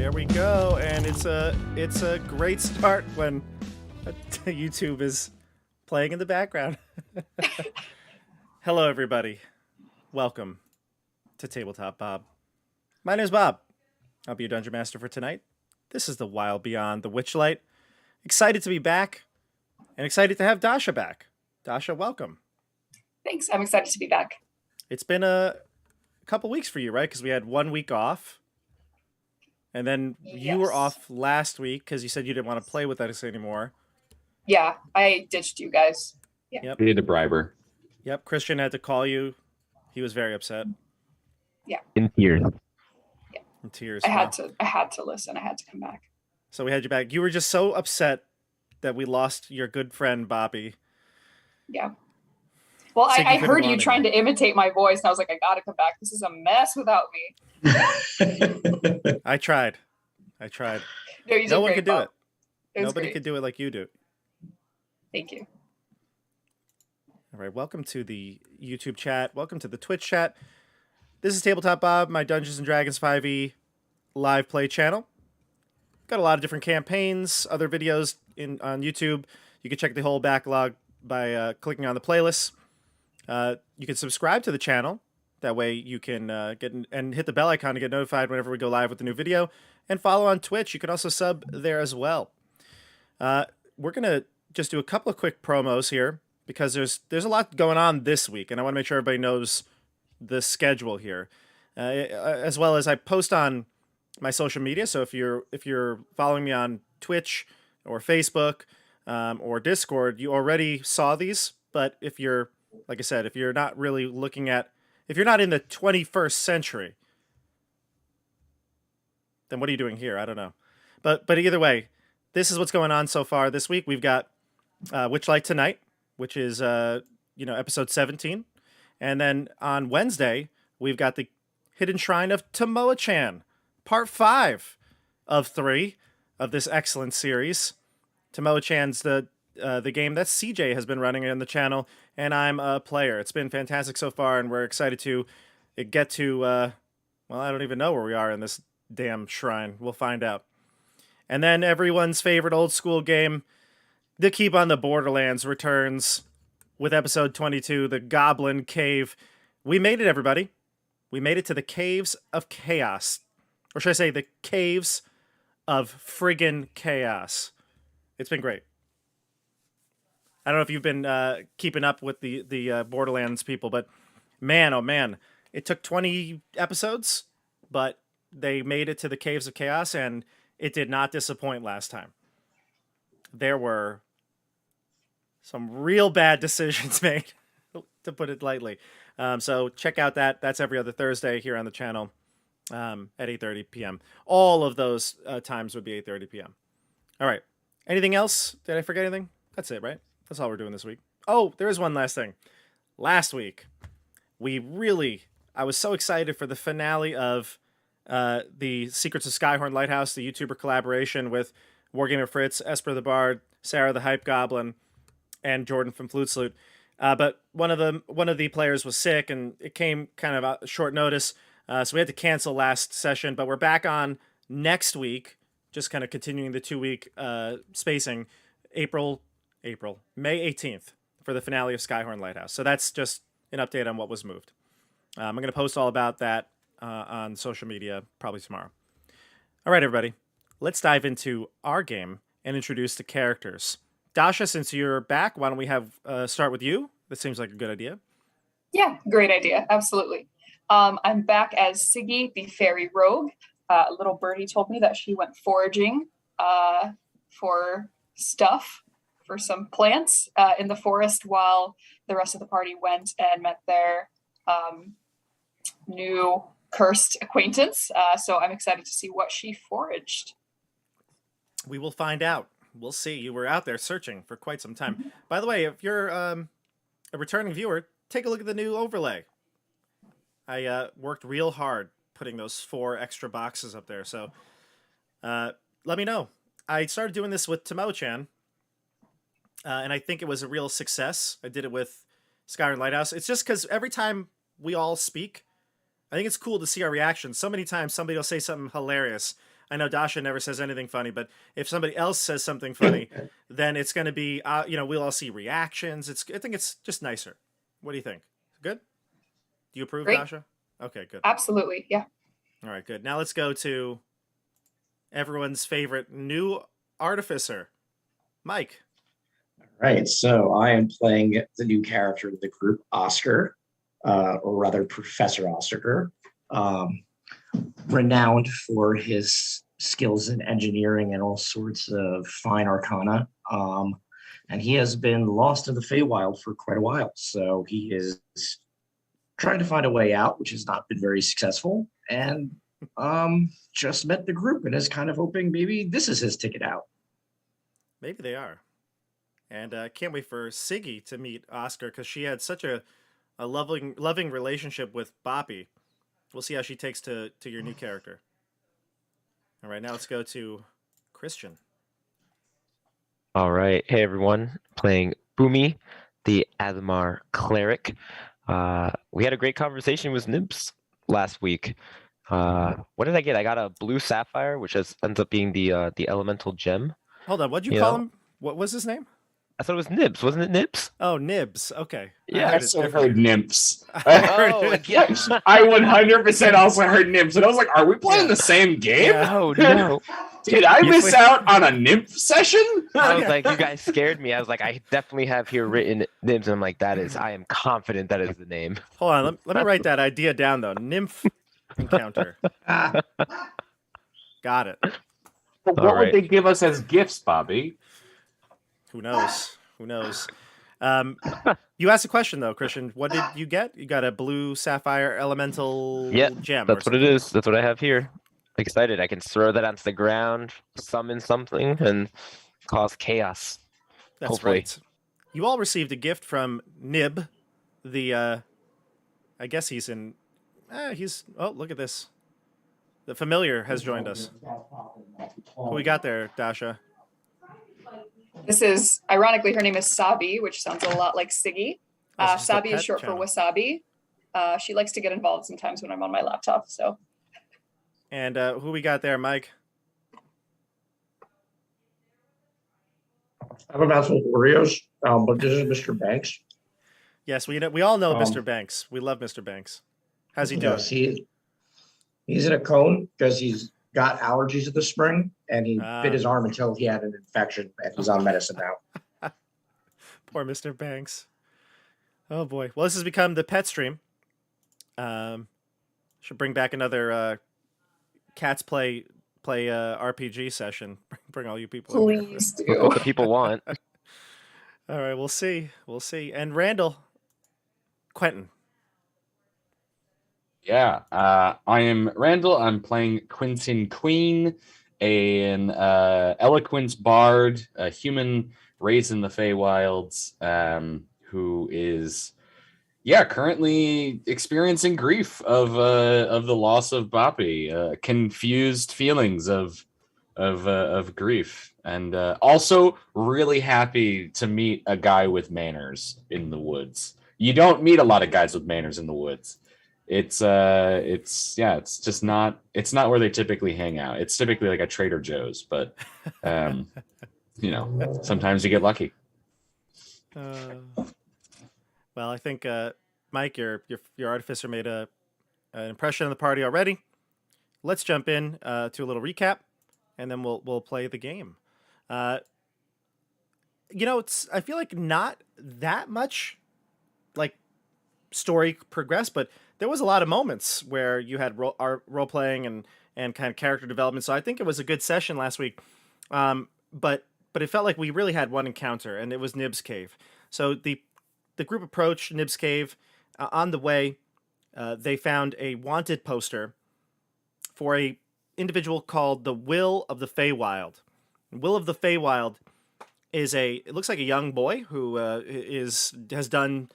There we go, and it's a great start when YouTube is playing in the background. Hello, everybody. Welcome to Tabletop Bob. My name is Bob. I'll be your Dungeon Master for tonight. This is the Wild Beyond the Witchlight. Excited to be back, and excited to have Dasha back. Dasha, welcome. Thanks. I'm excited to be back. It's been a couple weeks for you, right? Because we had 1 week off. And then you were off last week because you said you didn't want to play with us anymore. Yeah, I ditched you guys. Yeah. Yep. We need to bribe her. Yep, Christian had to call you. He was very upset. Yeah. In tears. Yeah. In tears. I had to listen. I had to come back. So we had you back. You were just so upset that we lost your good friend Bobby. Yeah. Well, Siggy I heard couldn't you trying to imitate my voice, and I was like, I gotta come back. This is a mess without me. I tried. No one could do it. Nobody could do it like you do. Thank you. All right, welcome to the YouTube chat. Welcome to the Twitch chat. This is Tabletop Bob, my Dungeons & Dragons 5e live play channel. Got a lot of different campaigns, other videos on YouTube. You can check the whole backlog by clicking on the playlist. You can subscribe to the channel. That way you can get and hit the bell icon to get notified whenever we go live with a new video. And follow on Twitch. You can also sub there as well. We're going to just do a couple of quick promos here because there's a lot going on this week, and I want to make sure everybody knows the schedule here. As well as I post on my social media, so if you're following me on Twitch or Facebook or Discord, you already saw these. But if you're, like I said, if you're not really looking at, if you're not in the 21st century, then what are you doing here? I don't know. But either way, this is what's going on so far this week. We've got Witchlight tonight, which is episode 17. And then on Wednesday, we've got the Hidden Shrine of Tomoa-chan, part 5 of 3 of this excellent series. Tomoa-chan's the game that CJ has been running on the channel, and I'm a player. It's been fantastic so far, and we're excited to get to, well, I don't even know where we are in this damn shrine. We'll find out. And then everyone's favorite old school game, The Keep on the Borderlands, returns with episode 22, The Goblin Cave. We made it, everybody. We made it to the Caves of Chaos. Or should I say the Caves of friggin' Chaos. It's been great. I don't know if you've been keeping up with the Borderlands people, but man, oh man, it took 20 episodes, but they made it to the Caves of Chaos, and it did not disappoint last time. There were some real bad decisions made, to put it lightly. So check out that. That's every other Thursday here on the channel at 8:30 p.m. All of those times would be 8:30 p.m. All right. Anything else? Did I forget anything? That's it, right? That's all we're doing this week. Oh, there is one last thing. Last week, I was so excited for the finale of the Secrets of Skyhorn Lighthouse, the YouTuber collaboration with Wargamer Fritz, Esper the Bard, Sarah the Hype Goblin, and Jordan from Flute Salute. But one of the players was sick, and it came kind of at short notice, so we had to cancel last session. But we're back on next week, just kind of continuing the 2-week spacing, May 18th for the finale of Skyhorn Lighthouse. So that's just an update on what was moved. I'm going to post all about that on social media probably tomorrow. All right, everybody, let's dive into our game and introduce the characters. Dasha, since you're back, why don't we have start with you? That seems like a good idea. Yeah, great idea. Absolutely. I'm back as Siggy, the fairy rogue. A little birdie told me that she went foraging for stuff, for some plants in the forest, while the rest of the party went and met their new cursed acquaintance. So I'm excited to see what she foraged. We will find out. We'll see. You were out there searching for quite some time. Mm-hmm. By the way, if you're a returning viewer, take a look at the new overlay. I worked real hard putting those 4 extra boxes up there. So let me know. I started doing this with Tomoa-chan, and I think it was a real success. I did it with Skyrim Lighthouse. It's just because every time we all speak, I think it's cool to see our reactions. So many times somebody will say something hilarious. I know Dasha never says anything funny, but if somebody else says something funny, then it's going to be, we'll all see reactions. I think it's just nicer. What do you think? Good? Do you approve, Great. Dasha? Okay, good. Absolutely. Yeah. All right, good. Now let's go to everyone's favorite new artificer, Mike. Right, so I am playing the new character of the group, Oscar, or rather Professor Oscar, renowned for his skills in engineering and all sorts of fine arcana. And he has been lost in the Feywild for quite a while, so he is trying to find a way out, which has not been very successful. And just met the group and is kind of hoping maybe this is his ticket out. Maybe they are. And can't wait for Siggy to meet Oscar because she had such a loving relationship with Boppy. We'll see how she takes to your new character. All right, now let's go to Christian. All right. Hey, everyone. Playing Boomy, the Admar cleric. We had a great conversation with Nibs last week. What did I get? I got a blue sapphire, which ends up being the elemental gem. Hold on, what'd you You call know? him? What was his name? I thought it was Nibs. Wasn't it Nibs? Oh, Nibs. Okay. Yeah, I I heard it also different. heard nymphs. I heard Oh, it. yeah. I 100% also heard nymphs, and I was like, "Are we playing Yeah. the same game? Yeah. No, no. Did I You miss play- out on a nymph session?" I was like, you guys scared me. I was like, I definitely have here written Nibs. And I'm like, I am confident that is the name. Hold on, let me write that idea down though. Nymph encounter. Got it. But All what right. would they give us as gifts, Bobby? Who knows? Who knows? You asked a question though, Christian. What did you get? You got a blue sapphire elemental Yeah, gem. That's what it is. That's what I have here. Excited. I can throw that onto the ground, summon something, and cause chaos. That's hopefully. right. You all received a gift from Nib, the I guess he's in. Oh, look at this. The familiar has joined us. Who we got there, Dasha? This is, ironically, her name is Sabi, which sounds a lot like Siggy. Oh, she's a Sabi is pet short channel. for Wasabi. She likes to get involved sometimes when I'm on my laptop. So And who we got there, Mike? I'm about some Oreos, but this is Mr. Banks. Yes, we all know Um, Mr. Banks. We love Mr. Banks. How's he doing? Yes, he's in a cone because he's got allergies in the spring, and he Ah. bit his arm until he had an infection, and he's on medicine now. Poor Mr. Banks. Oh boy. Well, this has become the pet stream. Should bring back another cats play RPG session. Bring all you people in here. please Look do. what the people want. All right, we'll see. We'll see. And Randall, Quentin. Yeah, I am Randall. I'm playing Quentin Queen, an eloquence bard, a human raised in the Feywilds, who is, currently experiencing grief of the loss of Boppy, confused feelings of grief, and also really happy to meet a guy with manners in the woods. You don't meet a lot of guys with manners in the woods. It's just not where they typically hang out. It's typically like a Trader Joe's, but sometimes you get lucky. Well, I think Mike, your artificer made an impression on the party already. Let's jump in to a little recap, and then we'll play the game. I feel like not that much like story progressed, but there was a lot of moments where you had role playing and kind of character development. So I think it was a good session last week. But it felt like we really had one encounter, and it was Nib's Cave. So the group approached Nib's Cave. On the way, they found a wanted poster for a individual called the Will of the Feywild. Will of the Feywild it looks like a young boy who has done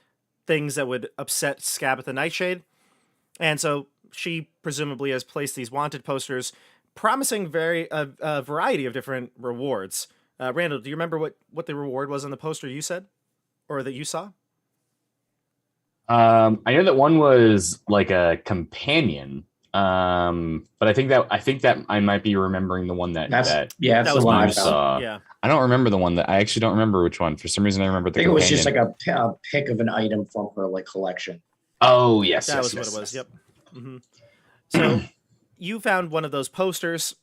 things that would upset Scabbeth the Nightshade. And so she presumably has placed these wanted posters promising a variety of different rewards. Randall, do you remember what the reward was on the poster you said? Or that you saw? I know that one was like a companion, But I think that I might be remembering the one that That's that yeah, That that's was the one mine. I you found. saw. Yeah. I don't remember the one that I actually don't remember which one. For some reason, I remember I the think it was just companion. like a pick of an item from her like collection. Oh yes, That yes, was yes, what it was. yes. Yep. Hmm. So you found one of those posters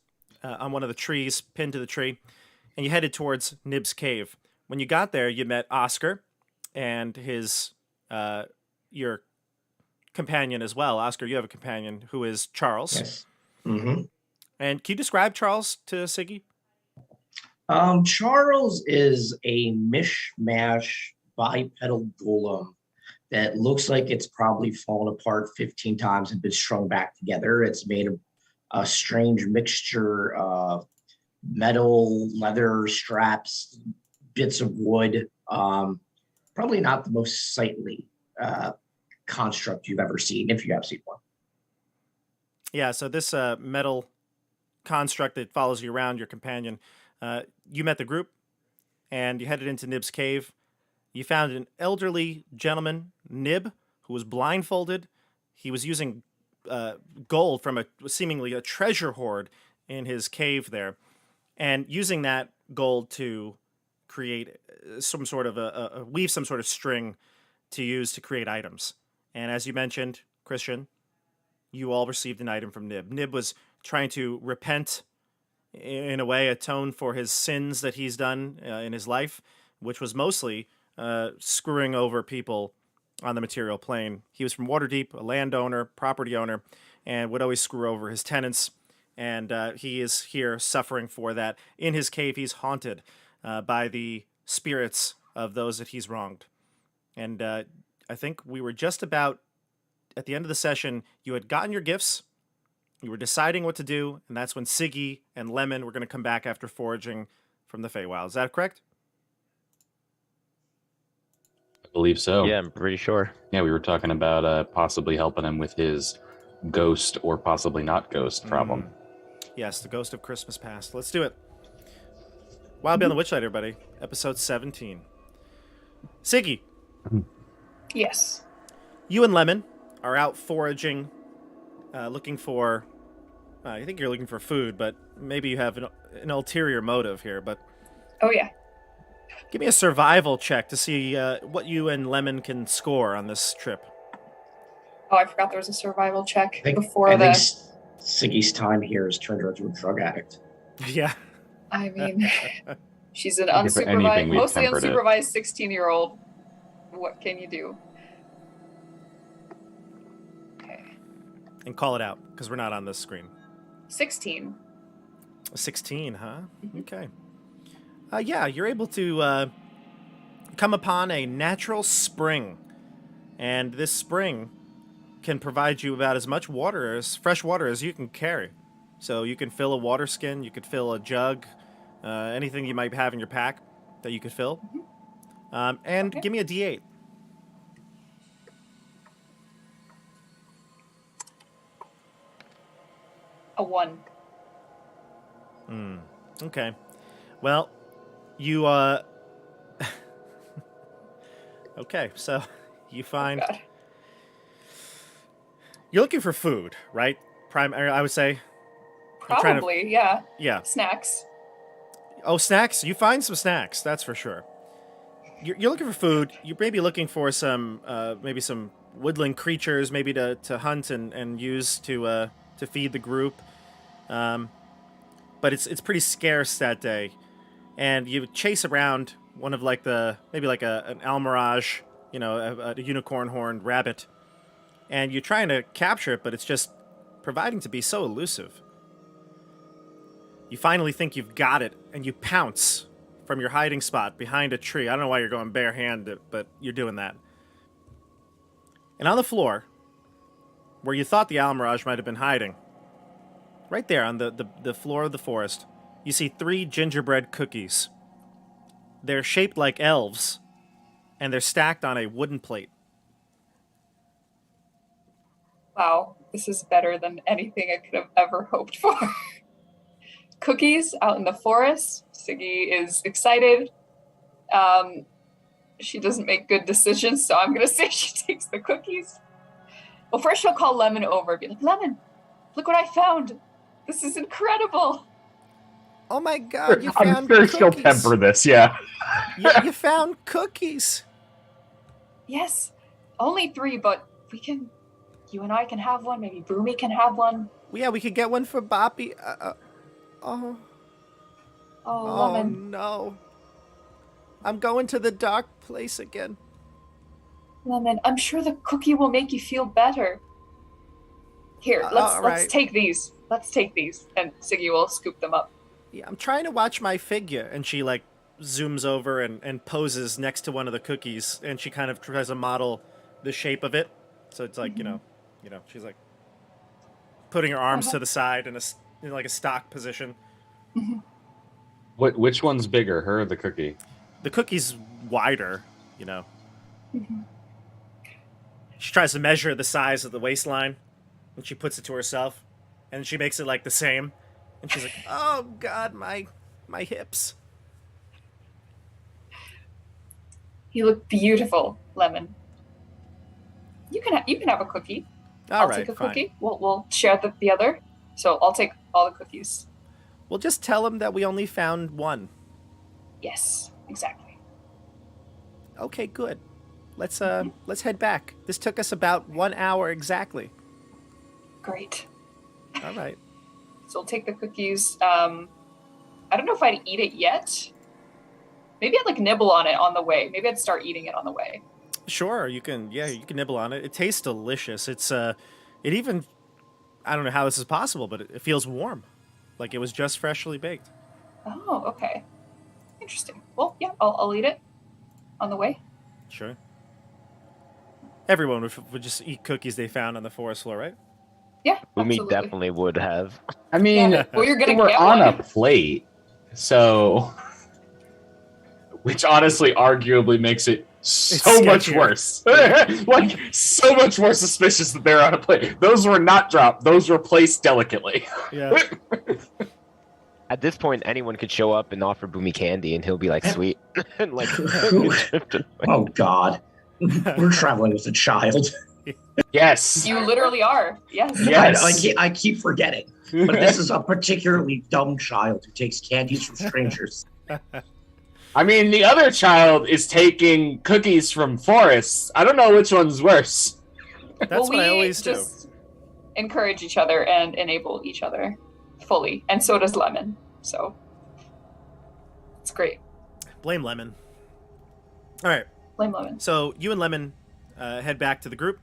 on one of the trees, pinned to the tree, and you headed towards Nib's cave. When you got there, you met Oscar and his your companion as well. Oscar, you have a companion who is Charles. Yes. Mm-hmm. And can you describe Charles to Siggy? Charles is a mishmash bipedal golem that looks like it's probably fallen apart 15 times and been strung back together. It's made of a strange mixture of metal, leather, straps, bits of wood. Probably not the most sightly construct you've ever seen, if you have seen one. Yeah, so this metal construct that follows you around, your companion, you met the group and you headed into Nib's cave. You found an elderly gentleman, Nib, who was blindfolded. He was using gold from seemingly a treasure hoard in his cave there, and using that gold to create some sort of weave some sort of string to use to create items. And as you mentioned, Christian, you all received an item from Nib. Nib was trying to repent, in a way, atone for his sins that he's done in his life, which was mostly screwing over people on the material plane. He was from Waterdeep, a landowner, property owner, and would always screw over his tenants. And he is here suffering for that. In his cave, he's haunted by the spirits of those that he's wronged. And I think we were just about at the end of the session. You had gotten your gifts. You were deciding what to do, and that's when Siggy and Lemon were going to come back after foraging from the Feywild. Is that correct? I believe so. Yeah, I'm pretty sure. Yeah, we were talking about possibly helping him with his ghost or possibly not ghost problem. Yes, the Ghost of Christmas Past. Let's do it. Wild Beyond the Witchlight, everybody. Episode 17. Siggy, Yes. you and Lemon are out foraging, looking for... I think you're looking for food, but maybe you have an ulterior motive here. But Oh yeah. give me a survival check to see what you and Lemon can score on this trip. Oh, I forgot there was a survival check I think, before I think the. Siggy's time here has turned her into a drug addict. Yeah. I mean, she's an I think for anything, unsupervised, we've mostly tempered it. unsupervised 16-year-old. What can you do? Okay, And call it out, because we're not on this screen. 16. 16, huh? Mhm. Okay. Yeah, you're able to come upon a natural spring. And this spring can provide you about as much water, as fresh water as you can carry. So you can fill a water skin, you could fill a jug, anything you might have in your pack that you could fill. And Okay. give me a D8. A 1. Okay. Well, you okay, so you find God. you're looking for food, right? I would say. You're trying to- Probably, yeah. Yeah. Snacks. Oh, snacks. You find some snacks, that's for sure. You're looking for food. You're maybe looking for some maybe some woodland creatures, maybe to hunt and use to feed the group. But it's pretty scarce that day, and you chase around one of like maybe like an almirage, a unicorn horned rabbit, and you're trying to capture it, but it's just proving to be so elusive. You finally think you've got it, and you pounce from your hiding spot behind a tree. I don't know why you're going barehanded, but you're doing that. And on the floor, where you thought the almirage might have been hiding, right there on the floor of the forest, you see 3 gingerbread cookies. They're shaped like elves, and they're stacked on a wooden plate. Wow, this is better than anything I could have ever hoped for. Cookies out in the forest. Siggy is excited. She doesn't make good decisions, so I'm going to say she takes the cookies. Well, first she'll call Lemon over and be like, Lemon, Look what I found. This is incredible. Oh my God! You I'm found sure cookies. she'll temper this, yeah. You found cookies. Yes, only 3, but you and I can have one. Maybe Broomy can have one. Yeah, we could get one for Boppy. Oh, Oh Lemon. no! I'm going to the dark place again. Lemon, I'm sure the cookie will make you feel better. Here, let's right. take these. Let's take these. And Siggy will scoop them up. Yeah, I'm trying to watch my figure, and she like zooms over and poses next to one of the cookies, and she kind of tries to model the shape of it. So it's like she's like putting her arms to the side in like a stock position. Which one's bigger, her or the cookie? The cookie's wider, She tries to measure the size of the waistline, and she puts it to herself, and she makes it like the same, and she's like, "Oh God, my hips." You look beautiful, Lemon. You can have a cookie. All I'll right, take a fine. cookie. We'll share the other. So I'll take all the cookies. We'll just tell him that we only found one. Yes, exactly. Okay, good. Let's head back. This took us about 1 hour exactly. Great. All right. So we'll take the cookies. I don't know if I'd eat it yet. Maybe I'd like nibble on it on the way. Maybe I'd start eating it on the way. Sure, you can nibble on it. It tastes delicious. It's it even, I don't know how this is possible, but it feels warm. Like it was just freshly baked. Oh, okay. Interesting. Well, yeah, I'll eat it on the way. Sure. Everyone would just eat cookies they found on the forest floor, right? Yeah, Umi absolutely. definitely would have. I mean, Yeah, well, you're they gonna were get on one. a plate, so which honestly arguably makes it so much sketchier. worse. Like so much more suspicious that they're on a plate. Those were not dropped. Those were placed delicately. Yeah. At this point, anyone could show up and offer Boomy candy, and he'll be like, "Sweet," and like. Oh God, we're traveling with a child. Yes. You literally are. Yes. Yes. I keep forgetting, but this is a particularly dumb child who takes candies from strangers. I mean, the other child is taking cookies from forests. I don't know which one's worse. That's what I always do. just encourage each other and enable each other fully, and so does Lemon. So it's great. Blame Lemon. All right. Blame Lemon. So you and Lemon head back to the group.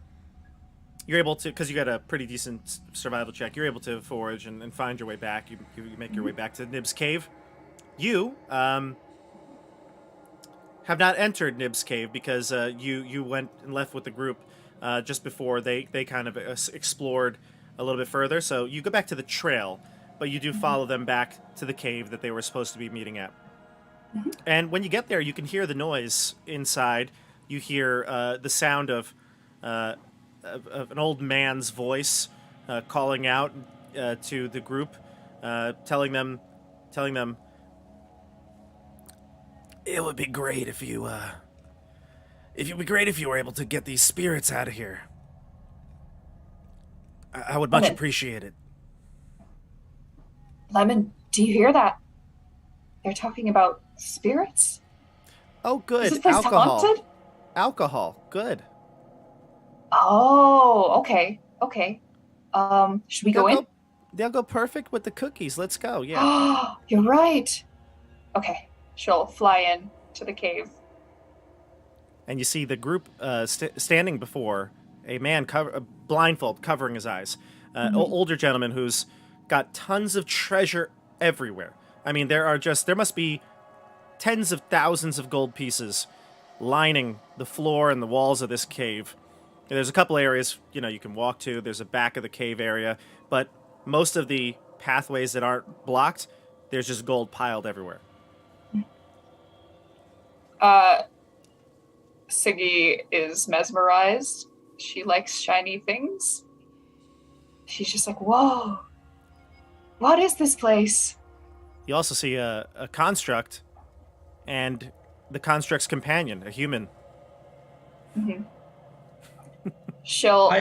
You're able to, because you got a pretty decent survival check, you're able to forage and find your way back. You make your way back to Nib's cave. You have not entered Nib's cave because you went and left with the group just before they kind of explored a little bit further. So you go back to the trail, but you do follow them back to the cave that they were supposed to be meeting at. And when you get there, you can hear the noise inside. You hear the sound of an old man's voice calling out to the group, telling them, it would be great if you were able to get these spirits out of here. I would much Lemon. appreciate it. Lemon, do you hear that? They're talking about spirits? Oh, good. Is this place Alcohol. haunted? Alcohol. Good. Oh, okay. Okay. Should we go in? They'll go perfect with the cookies. Let's go. Yeah. You're right. Okay. She'll fly in to the cave. And you see the group standing before a man blindfold covering his eyes. Older gentleman who's got tons of treasure everywhere. I mean, there must be tens of thousands of gold pieces lining the floor and the walls of this cave. There's a couple areas, you can walk to. There's a back of the cave area, but most of the pathways that aren't blocked, there's just gold piled everywhere. Siggy is mesmerized. She likes shiny things. She's just like, whoa, what is this place? You also see a construct and the construct's companion, a human. I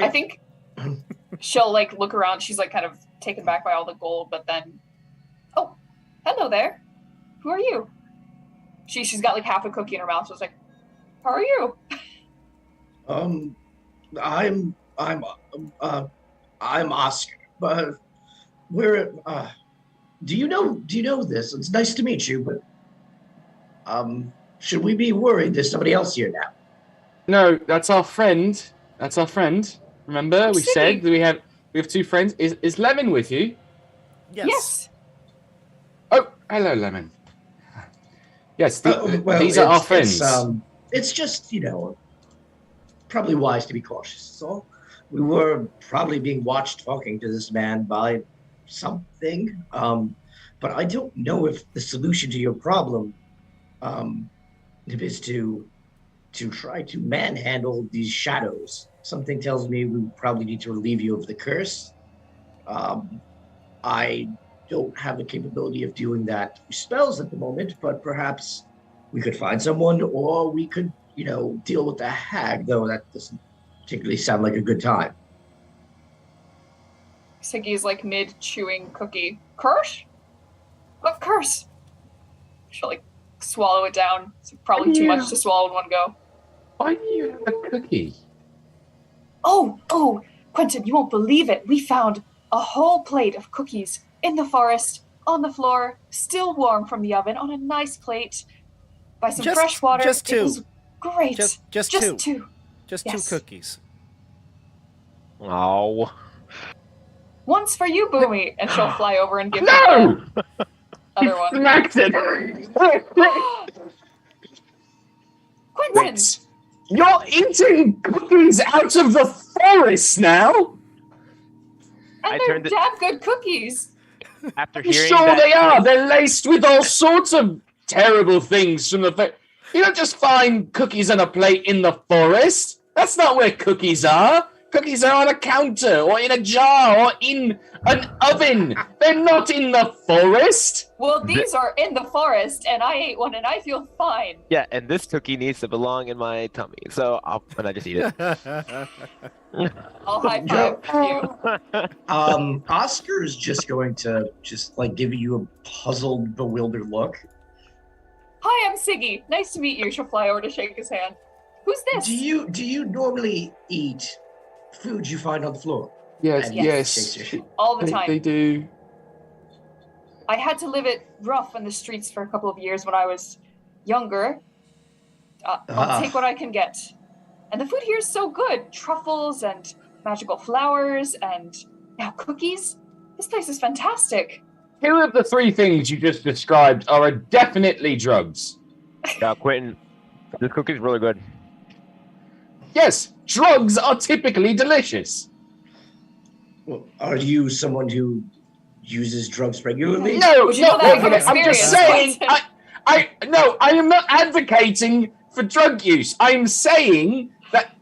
think she'll like look around. She's like kind of taken back by all the gold, but then, oh, hello there. Who are you? She's got like half a cookie in her mouth. So it's like, how are you? I'm Oscar, but we're do you know this? It's nice to meet you, but should we be worried there's somebody else here now? No, that's our friend. That's our friend. Remember, we Siggy. said that we have two friends. Is Lemon with you? Yes. Oh, hello, Lemon. Yes, Well, these are our friends. It's just, probably wise to be cautious. So we were probably being watched talking to this man by something. But I don't know if the solution to your problem is to try to manhandle these shadows. Something tells me we probably need to relieve you of the curse. I don't have the capability of doing that through spells at the moment, but perhaps we could find someone, or we could, deal with the hag, though that doesn't particularly sound like a good time. Siggy's like mid-chewing cookie. Curse? What curse? She'll like swallow it down. It's probably too much to swallow in one go. Why do you have a cookie? Oh, Quentin, you won't believe it. We found a whole plate of cookies in the forest, on the floor, still warm from the oven, on a nice plate, by some fresh water. Just two. It was great. Just two. Just Yes. 2 cookies. Oh. One's for you, Boomy, and she'll fly over and give you No! the other one. Smacked it! Quentin! What? You're eating cookies out of the forest now? And I they're turned it- damn good cookies. After I'm hearing sure that, they are. They're laced with all sorts of terrible things from the. You don't just find cookies on a plate in the forest. That's not where cookies are. Cookies are on a counter or in a jar or in an oven. They're not in the forest. Well, these are in the forest, and I ate one, and I feel fine. yeah, and this cookie needs to belong in my tummy, so I just eat it. I'll high five you. Oscar is just going to give you a puzzled, bewildered look. Hi, I'm Siggy. Nice to meet you. She'll fly over to shake his hand. Who's this? Do you normally eat food you find on the floor? Yes, And yes. shakes your head. All the time. They do. I had to live it rough in the streets for a couple of years when I was younger. I'll take what I can get. And the food here is so good. Truffles and magical flowers and now cookies. This place is fantastic. 2 of the 3 things you just described are definitely drugs. Yeah, Quentin, this cookie's really good. Yes, drugs are typically delicious. Well, are you someone who uses drugs regularly? No, Would you know that from I'm just experience, saying. I am not advocating for drug use. I'm saying that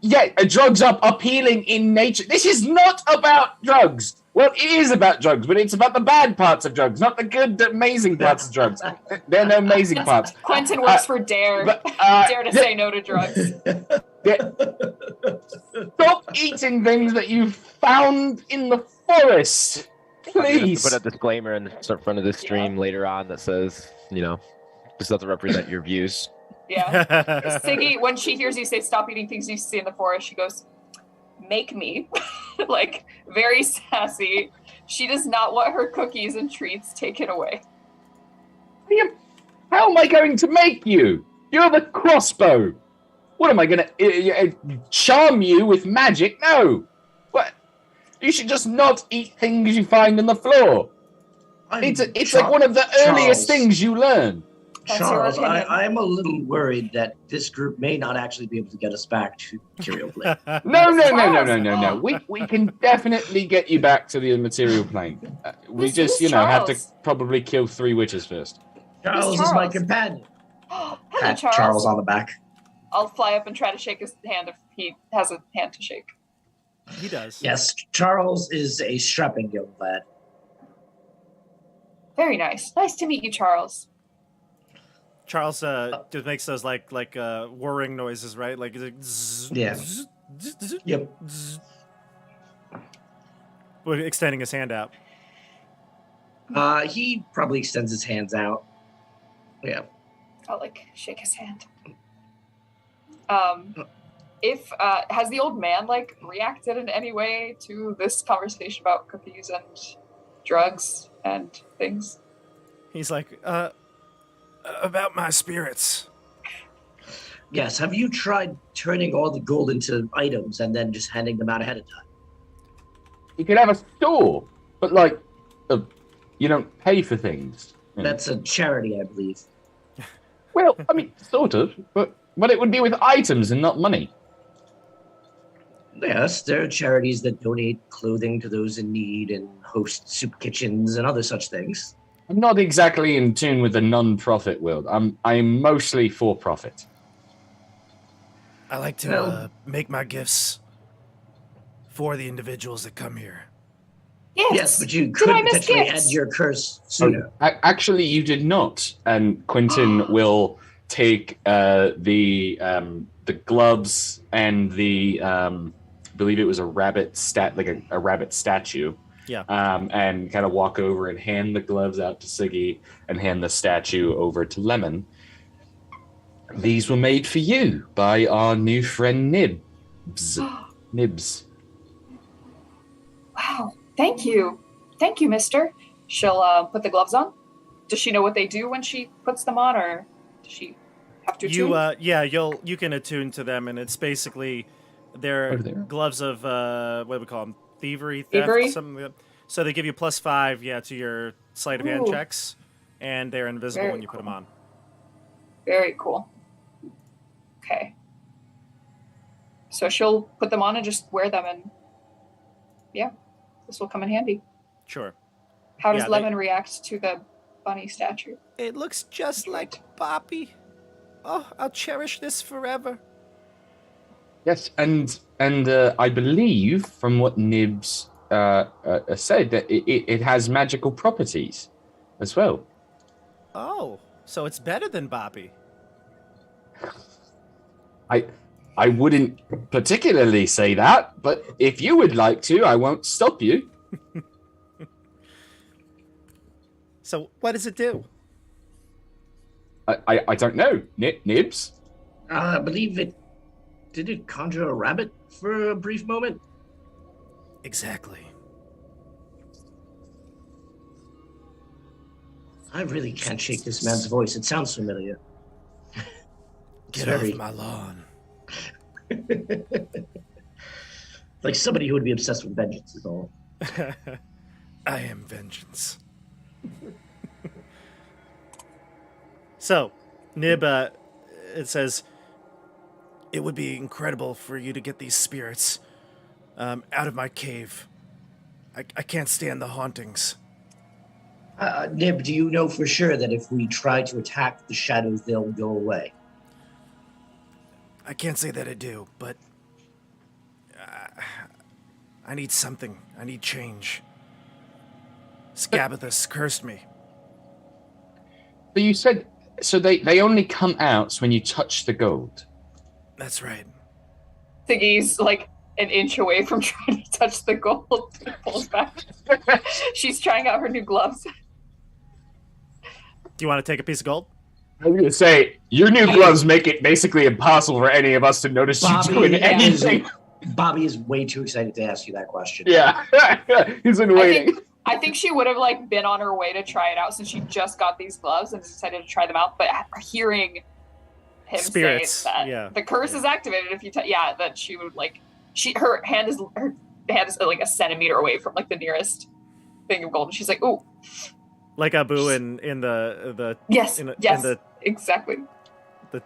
drugs are appealing in nature. This is not about drugs. Well, it is about drugs, but it's about the bad parts of drugs, not the good, amazing parts of drugs. There are no amazing parts. Quentin works for Dare. Dare to say no to drugs. Stop eating things that you found in the forest, I'm gonna have to please. put a disclaimer in the front of the stream later on that says, this doesn't represent your views. Yeah. Siggy, when she hears you say stop eating things you see in the forest, she goes, make me. Like, very sassy. She does not want her cookies and treats taken away. How am I going to make you? You have a crossbow. What am I going to charm you with magic? No. What? You should just not eat things you find on the floor. It's like one of the earliest things you learn. That's your Charles, opinion. I'm a little worried that this group may not actually be able to get us back to material plane. No. We can definitely get you back to the material plane. We Who's just, have to Charles? probably kill 3 witches first. Charles is Charles? my companion. Hello, Pat Charles. Charles on the back. I'll fly up and try to shake his hand if he has a hand to shake. He does. Yes, Charles is a strapping young lad. Very nice. Nice to meet you, Charles. Charles just makes those like whirring noises, right? Like zzz, Yeah. zzz, zzz, zzz, Yep. zzz. Extending his hand out. He probably extends his hands out. Yeah. I'll like shake his hand. If has the old man like reacted in any way to this conversation about cookies and drugs and things? He's like, about my spirits. Yes. Have you tried turning all the gold into items and then just handing them out ahead of time? You could have a store, but like, you don't pay for things. you know. That's a charity, I believe. Well, I mean, sort of, but it would be with items and not money. Yes, there are charities that donate clothing to those in need and host soup kitchens and other such things. I'm not exactly in tune with the non-profit world. I'm mostly for profit. I like to Well- make my gifts for the individuals that come here. Yes, but you could I miss potentially gifts? end your curse sooner. Actually, you did not. And Quentin will take the gloves and the I believe it was a rabbit a rabbit statue. Yeah. And kind of walk over and hand the gloves out to Siggy and hand the statue over to Lemon. These were made for you by our new friend Nibs. Nibs. Wow. Thank you, mister. She'll put the gloves on. Does she know what they do when she puts them on, or does she have to attune? You can attune to them, and it's basically they're Over there. gloves of what do we call them? Thievery, theft, Thievery? something like that. So they give you +5, to your sleight of hand Ooh. checks, and they're invisible Very when you put them on. Very cool. Okay. So she'll put them on and just wear them, and yeah, this will come in handy. Sure. How does Yeah, they- Lemon react to the bunny statue? It looks just like Poppy. Oh, I'll cherish this forever. Yes, and I believe from what Nibs said that it has magical properties as well. Oh, so it's better than Boppy. I wouldn't particularly say that, but if you would like to, I won't stop you. So what does it do? I don't know. Nibs? I believe it. Did it conjure a rabbit for a brief moment? Exactly. I really can't shake this man's voice. It sounds familiar. Get very- off my lawn. Like somebody who would be obsessed with vengeance is all. I am vengeance. So, Nib, it says, it would be incredible for you to get these spirits out of my cave. I can't stand the hauntings. Nib, do you know for sure that if we try to attack the shadows, they'll go away? I can't say that I do, but I need something. I need change. Scabathus cursed me. But you said so they only come out when you touch the gold. That's right. Siggy's like an inch away from trying to touch the gold. Pulls back. She's trying out her new gloves. Do you want to take a piece of gold? I was gonna say your new gloves make it basically impossible for any of us to notice you Bobby doing is- anything. Bobby is way too excited to ask you that question. Yeah, he's been waiting. I think she would have like been on her way to try it out since she just got these gloves and decided to try them out. But hearing him Spirits, say that yeah. the curse is activated if you that she would like her hand is like a centimeter away from like the nearest thing of gold. And she's like, ooh, Like Abu in the yes, in yes, the exactly,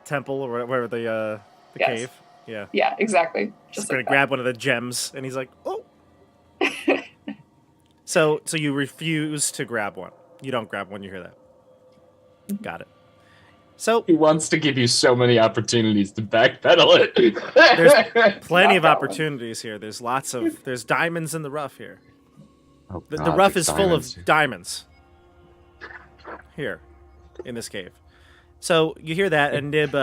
temple or wherever the Yes. cave. Yeah. yeah, exactly. Just Just gonna like grab one of the gems, and he's like, "Oh." So you refuse to grab one. You don't grab one. You hear that? Got it. So He wants to give you so many opportunities to backpedal it. There's plenty Not of that one. opportunities here. There's diamonds in the rough here. Oh, The God, rough the is full diamonds. of diamonds. Here, in this cave. So you hear that, and Nib,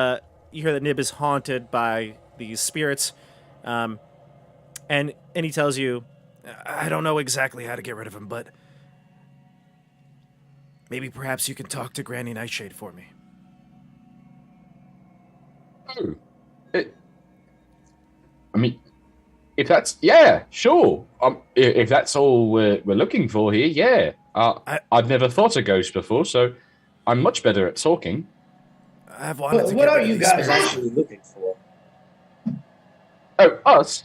you hear that Nib is haunted by these spirits, and he tells you, I don't know exactly how to get rid of them, but Maybe perhaps you can talk to Granny Nightshade for me. Oh. I mean, if that's... Yeah, sure. If that's all we're looking for here, yeah. I've never thought a ghost before, so I'm much better at talking. I've wanted to What get are rid of you these guys spirits. actually looking for? Oh, us?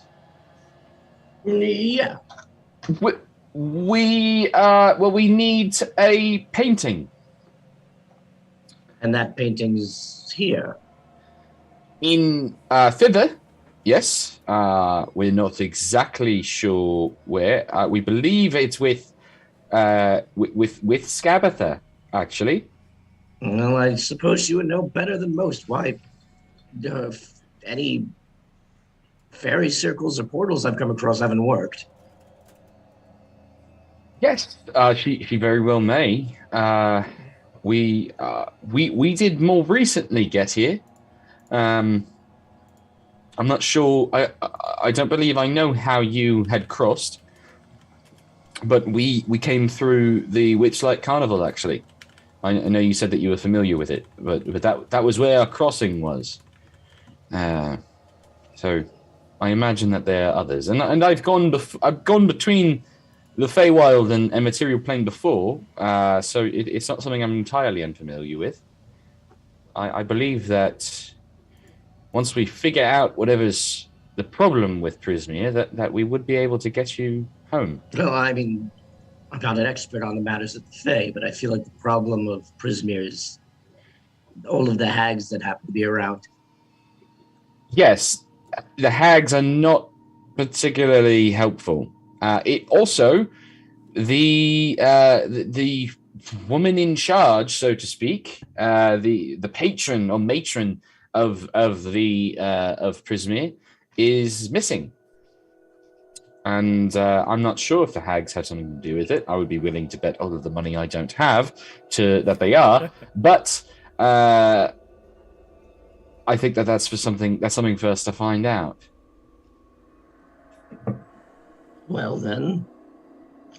Yeah. We need a painting. And that painting's here. In Thither, yes. We're not exactly sure where. We believe it's with Scabatha, actually. Well, I suppose you would know better than most. Why? Any fairy circles or portals I've come across haven't worked. Yes, she very well may. We did more recently get here. I'm not sure. I don't believe I know how you had crossed, but we came through the Witchlight Carnival. Actually, I know you said that you were familiar with it, but that was where our crossing was. So I imagine that there are others, and I've gone between the Feywild and Material Plane before, so it's not something I'm entirely unfamiliar with. I believe that once we figure out whatever's the problem with Prismia, that we would be able to get you home. Well, I mean, I'm not an expert on the matters of the Fae, but I feel like the problem of Prismir is all of the hags that happen to be around. Yes, the hags are not particularly helpful. It also the woman in charge, so to speak, the patron or matron of Prismir is missing, and I'm not sure if the hags have something to do with it. I would be willing to bet all of the money I don't have that they are, but I think that's something for us to find out. Well, then,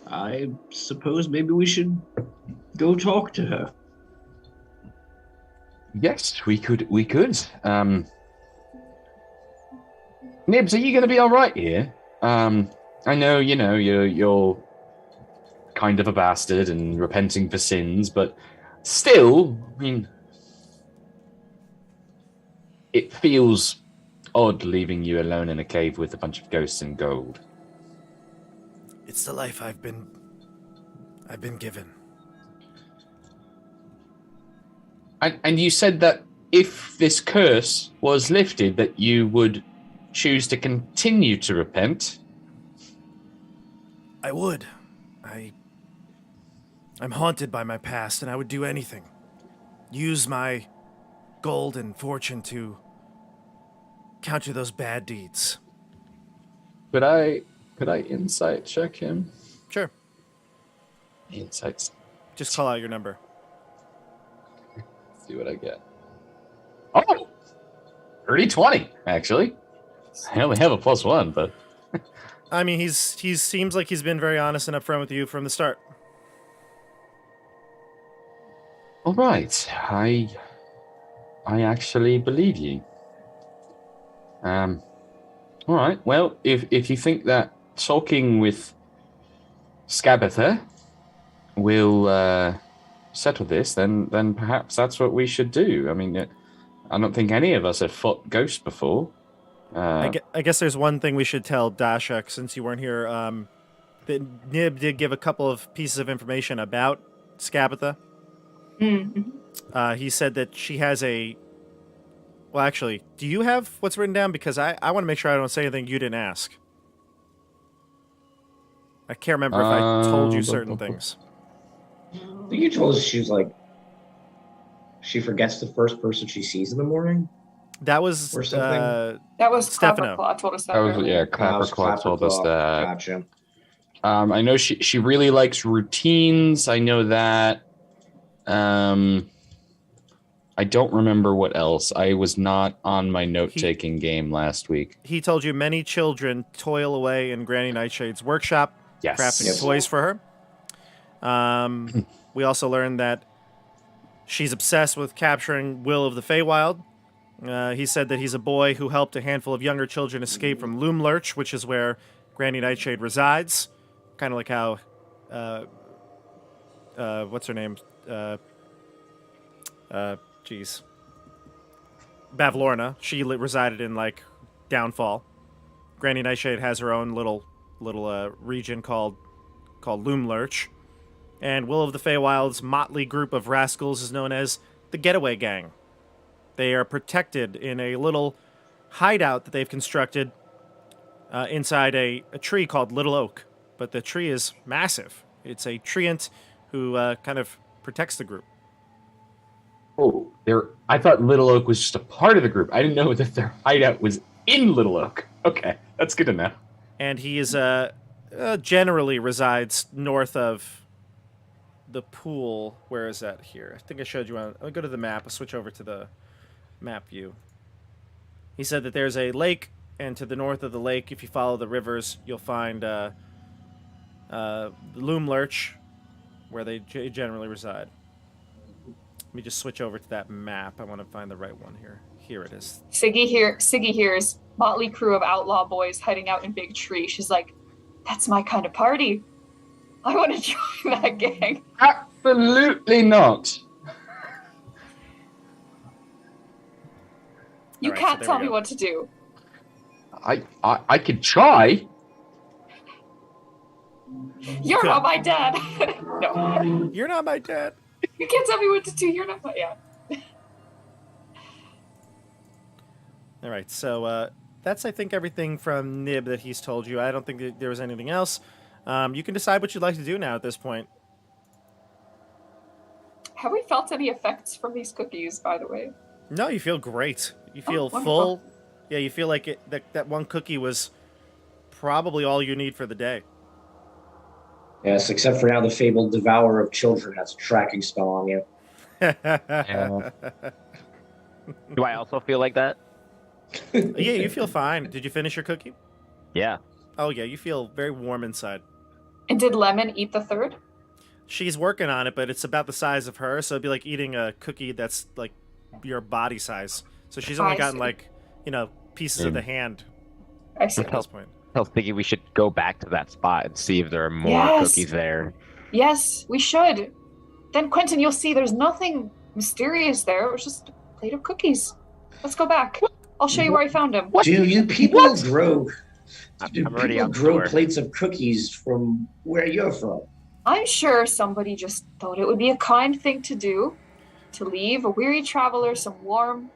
I suppose maybe we should go talk to her. Yes, we could. Nibs, are you going to be all right here? I know, you're kind of a bastard and repenting for sins, but still, I mean, it feels odd leaving you alone in a cave with a bunch of ghosts and gold. It's the life I've been given. And you said that if this curse was lifted, that you would choose to continue to repent. I would. I'm haunted by my past, and I would do anything. Use my gold and fortune to counter those bad deeds. Could I insight check him? Sure. Insights. Just call out your number. See what I get. Oh! 30-20, actually. I only have a +1, but... I mean, he seems like he's been very honest and upfront with you from the start. All right. I actually believe you. All right. Well, if you think that talking with Scabatha will settle this, then perhaps that's what we should do. I mean, I don't think any of us have fought ghosts before. I guess there's one thing we should tell Dashak since you weren't here. That Nib did give a couple of pieces of information about Scabatha. Mm-hmm. He said that she has a... Well, actually, do you have what's written down? Because I want to make sure I don't say anything you didn't ask. I can't remember if I told you certain things. You told us she forgets the first person she sees in the morning? That was Or something? That was Stefano. Clapperclaw told us that. That was, earlier. yeah, Clapperclaw told us that. Gotcha. I know she really likes routines. I know that. I don't remember what else. I was not on my note-taking game last week. He told you many children toil away in Granny Nightshade's workshop, Yes. crafting toys for her. We also learn that she's obsessed with capturing Will of the Feywild. He said that he's a boy who helped a handful of younger children escape from Loomlurch, which is where Granny Nightshade resides. Kind of like how, what's her name? Bavlorna. She resided in, like, Downfall. Granny Nightshade has her own little region called Loomlurch. And Will of the Feywild's motley group of rascals is known as the Getaway Gang. They are protected in a little hideout that they've constructed inside a tree called Little Oak. But the tree is massive. It's a treant who kind of protects the group. Oh, I thought Little Oak was just a part of the group. I didn't know that their hideout was in Little Oak. Okay, that's good to know. And he is generally resides north of the pool. Where is that here? I think I showed you on. I'll go to the map. I'll switch over to the map view. He said that there's a lake, and to the north of the lake, if you follow the rivers, you'll find Loomlurch, where they generally reside. Let me just switch over to that map. I want to find the right one here. Here it is. Siggy hears motley crew of outlaw boys hiding out in big tree. She's like, "That's my kind of party. I want to join that gang." Absolutely not. You All right, can't so there tell we me go. what to do. I could try. You're not my dad. No, You're not my dad. you can't tell me what to do. You're not my All right, so that's, I think, everything from Nib that he's told you. I don't think that there was anything else. You can decide what you'd like to do now at this point. Have we felt any effects from these cookies, by the way? No, you feel great. You feel wonderful. full. Yeah, you feel like that one cookie was probably all you need for the day. Yes, except for now the fabled devourer of children has a tracking spell on you. Yeah. Do I also feel like that? Yeah, you feel fine. Did you finish your cookie? Yeah. Oh, yeah, you feel very warm inside. And did Lemon eat the third? She's working on it, but it's about the size of her, so it'd be like eating a cookie that's like your body size. So she's only I gotten see. like, pieces of the hand I see. at this point. I was thinking we should go back to that spot and see if there are more Yes. cookies there. Yes, we should. Then, Quentin, you'll see there's nothing mysterious there. It was just a plate of cookies. Let's go back. I'll show you where I found them. Do you people grow? Do I'm already people out the grow door. plates of cookies from where you're from? I'm sure somebody just thought it would be a kind thing to do, to leave a weary traveler some warm,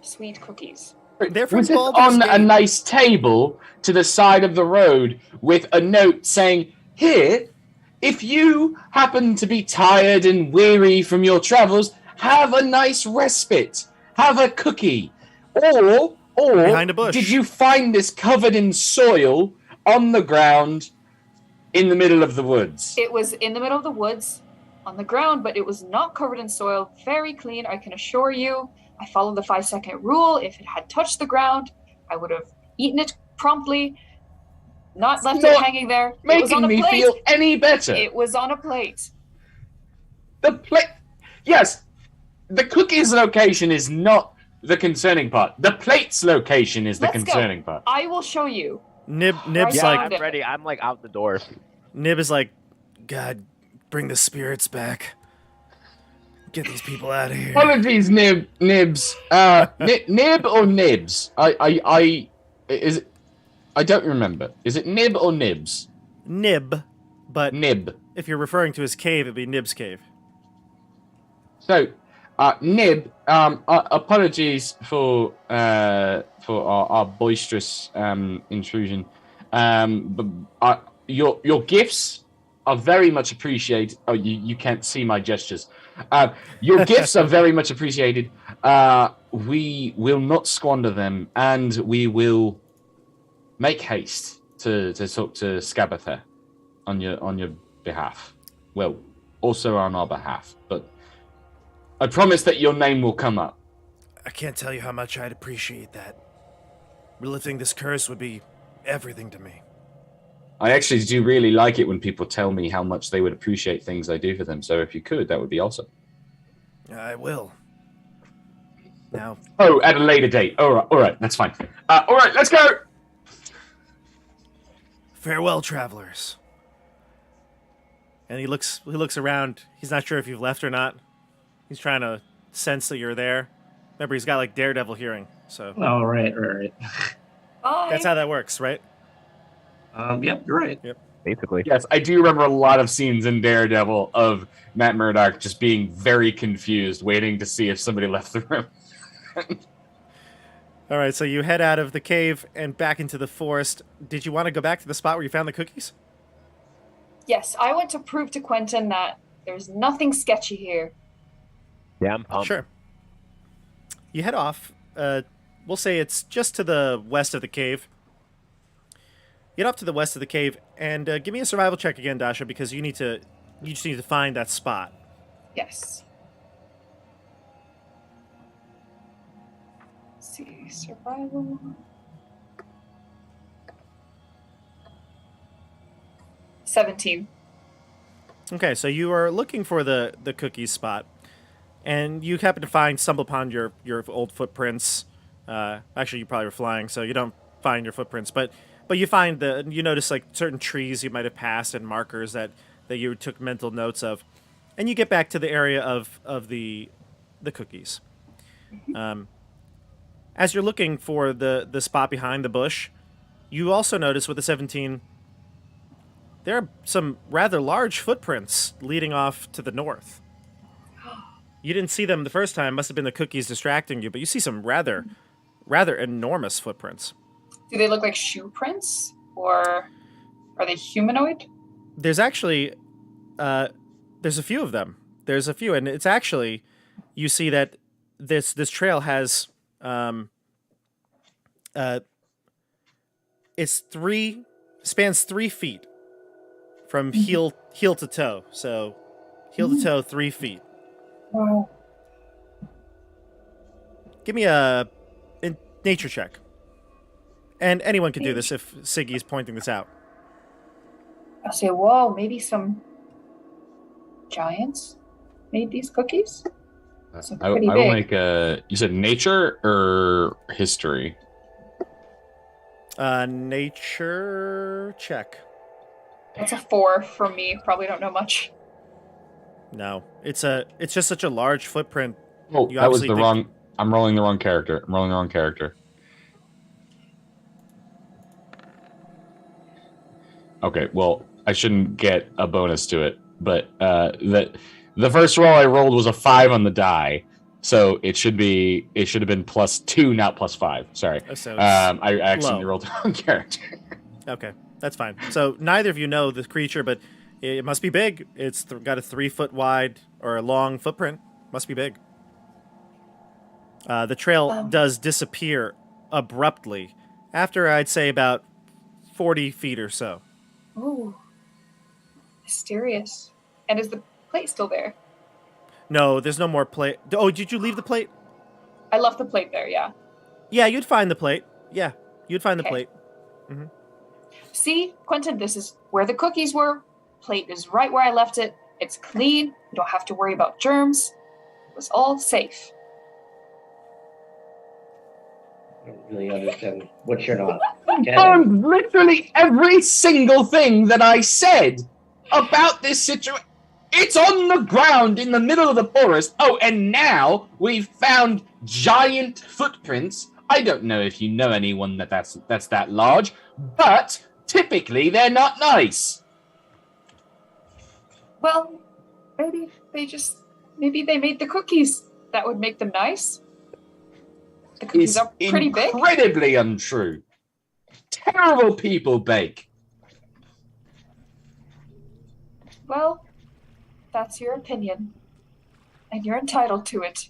sweet cookies. They're from Was it Baldur's on a Gate. nice table to the side of the road with a note saying, "Here, if you happen to be tired and weary from your travels, have a nice respite. Have a cookie." Or Behind a bush. did you find this covered in soil on the ground in the middle of the woods? It was in the middle of the woods, on the ground, but it was not covered in soil. Very clean, I can assure you. I followed the 5-second rule. If it had touched the ground, I would have eaten it promptly, not left it Not hanging there. It was on Making a me plate. feel any better. It was on a plate. The plate. Yes, the cookie's location is not the concerning part. The plate's location is the Let's go. concerning part. I will show you. Nib's Yeah, like, found I'm it. ready. I'm like out the door. Nib is like, God, bring the spirits back. Get these people out of here. Apologies, Nibs. Nib or Nibs? Is it? I don't remember. Is it Nib or Nibs? Nib, but Nib. if you're referring to his cave, it'd be Nib's cave. So, Nib. Apologies for our boisterous intrusion. But your gifts are very much appreciated. Oh, you can't see my gestures. Your gifts are very much appreciated. We will not squander them, and we will make haste to talk to Skabatha on your behalf. Well, also on our behalf, but I promise that your name will come up. I can't tell you how much I'd appreciate that. Lifting this curse would be everything to me. I actually do really like it when people tell me how much they would appreciate things I do for them. So if you could, that would be awesome. I will. Now, Oh, at a later date. All right, that's fine. All right, let's go. farewell, travelers. And he looks around. He's not sure if you've left or not. He's trying to sense that you're there. Remember, he's got like Daredevil hearing, so Oh, right. Bye. that's how that works, right? Yep, you're right. Basically. Yes, I do remember a lot of scenes in Daredevil of Matt Murdock just being very confused, waiting to see if somebody left the room. All right, so you head out of the cave and back into the forest. Did you want to go back to the spot where you found the cookies? Yes, I want to prove to Quentin that there's nothing sketchy here. Yeah, I'm pumped. Sure. You head off. We'll say it's just to the west of the cave. Get off to the west of the cave and give me a survival check again, Dasha, because you just need to find that spot. Yes. Let's see, survival. 17. Okay, so you are looking for the cookies spot, and you happen to stumble upon your old footprints. Actually, you probably were flying, so you don't find your footprints, but you find you notice like certain trees you might have passed and markers that you took mental notes of, and you get back to the area of the cookies. As you're looking for the spot behind the bush, you also notice with the 17. There are some rather large footprints leading off to the north. You didn't see them the first time. Must have been the cookies distracting you, but you see some rather enormous footprints. Do they look like shoe prints, or are they humanoid? There's actually, there's a few of them. There's a few, and it's actually, you see that this trail has, spans 3 feet. From heel to toe. So heel to toe, 3 feet. Wow. Give me a nature check. And anyone can do this if Siggy is pointing this out. I'll say, whoa, maybe some giants made these cookies? So I pretty will big. make a. You said nature or history? Nature check. That's a 4 from me. Probably don't know much. No, it's just such a large footprint. Oh, You that was obviously the think- wrong. I'm rolling the wrong character. Okay, well, I shouldn't get a bonus to it, but the first roll I rolled was a 5 on the die, so it should have been +2, not +5. Sorry, So it's I accidentally low. rolled the wrong character. Okay, that's fine. So neither of you know the creature, but it must be big. It's got a 3 foot wide or a long footprint. Must be big. The trail does disappear abruptly after, I'd say, about 40 feet or so. Ooh. Mysterious. And is the plate still there? No, there's no more plate. Oh, did you leave the plate? I left the plate there, yeah. Yeah, you'd find the plate. Yeah, you'd find the Okay. plate. See, Quentin, this is where the cookies were. Plate is right where I left it. It's clean. You don't have to worry about germs. It was all safe. I don't really understand what you're not getting. On literally every single thing that I said about this situation. It's on the ground in the middle of the forest. Oh, and now we've found giant footprints. I don't know if you know anyone that's that large, but typically they're not nice. Well, maybe they made the cookies. That would make them nice. The cookies It's are pretty big. incredibly untrue. Terrible people bake. Well, that's your opinion. And you're entitled to it.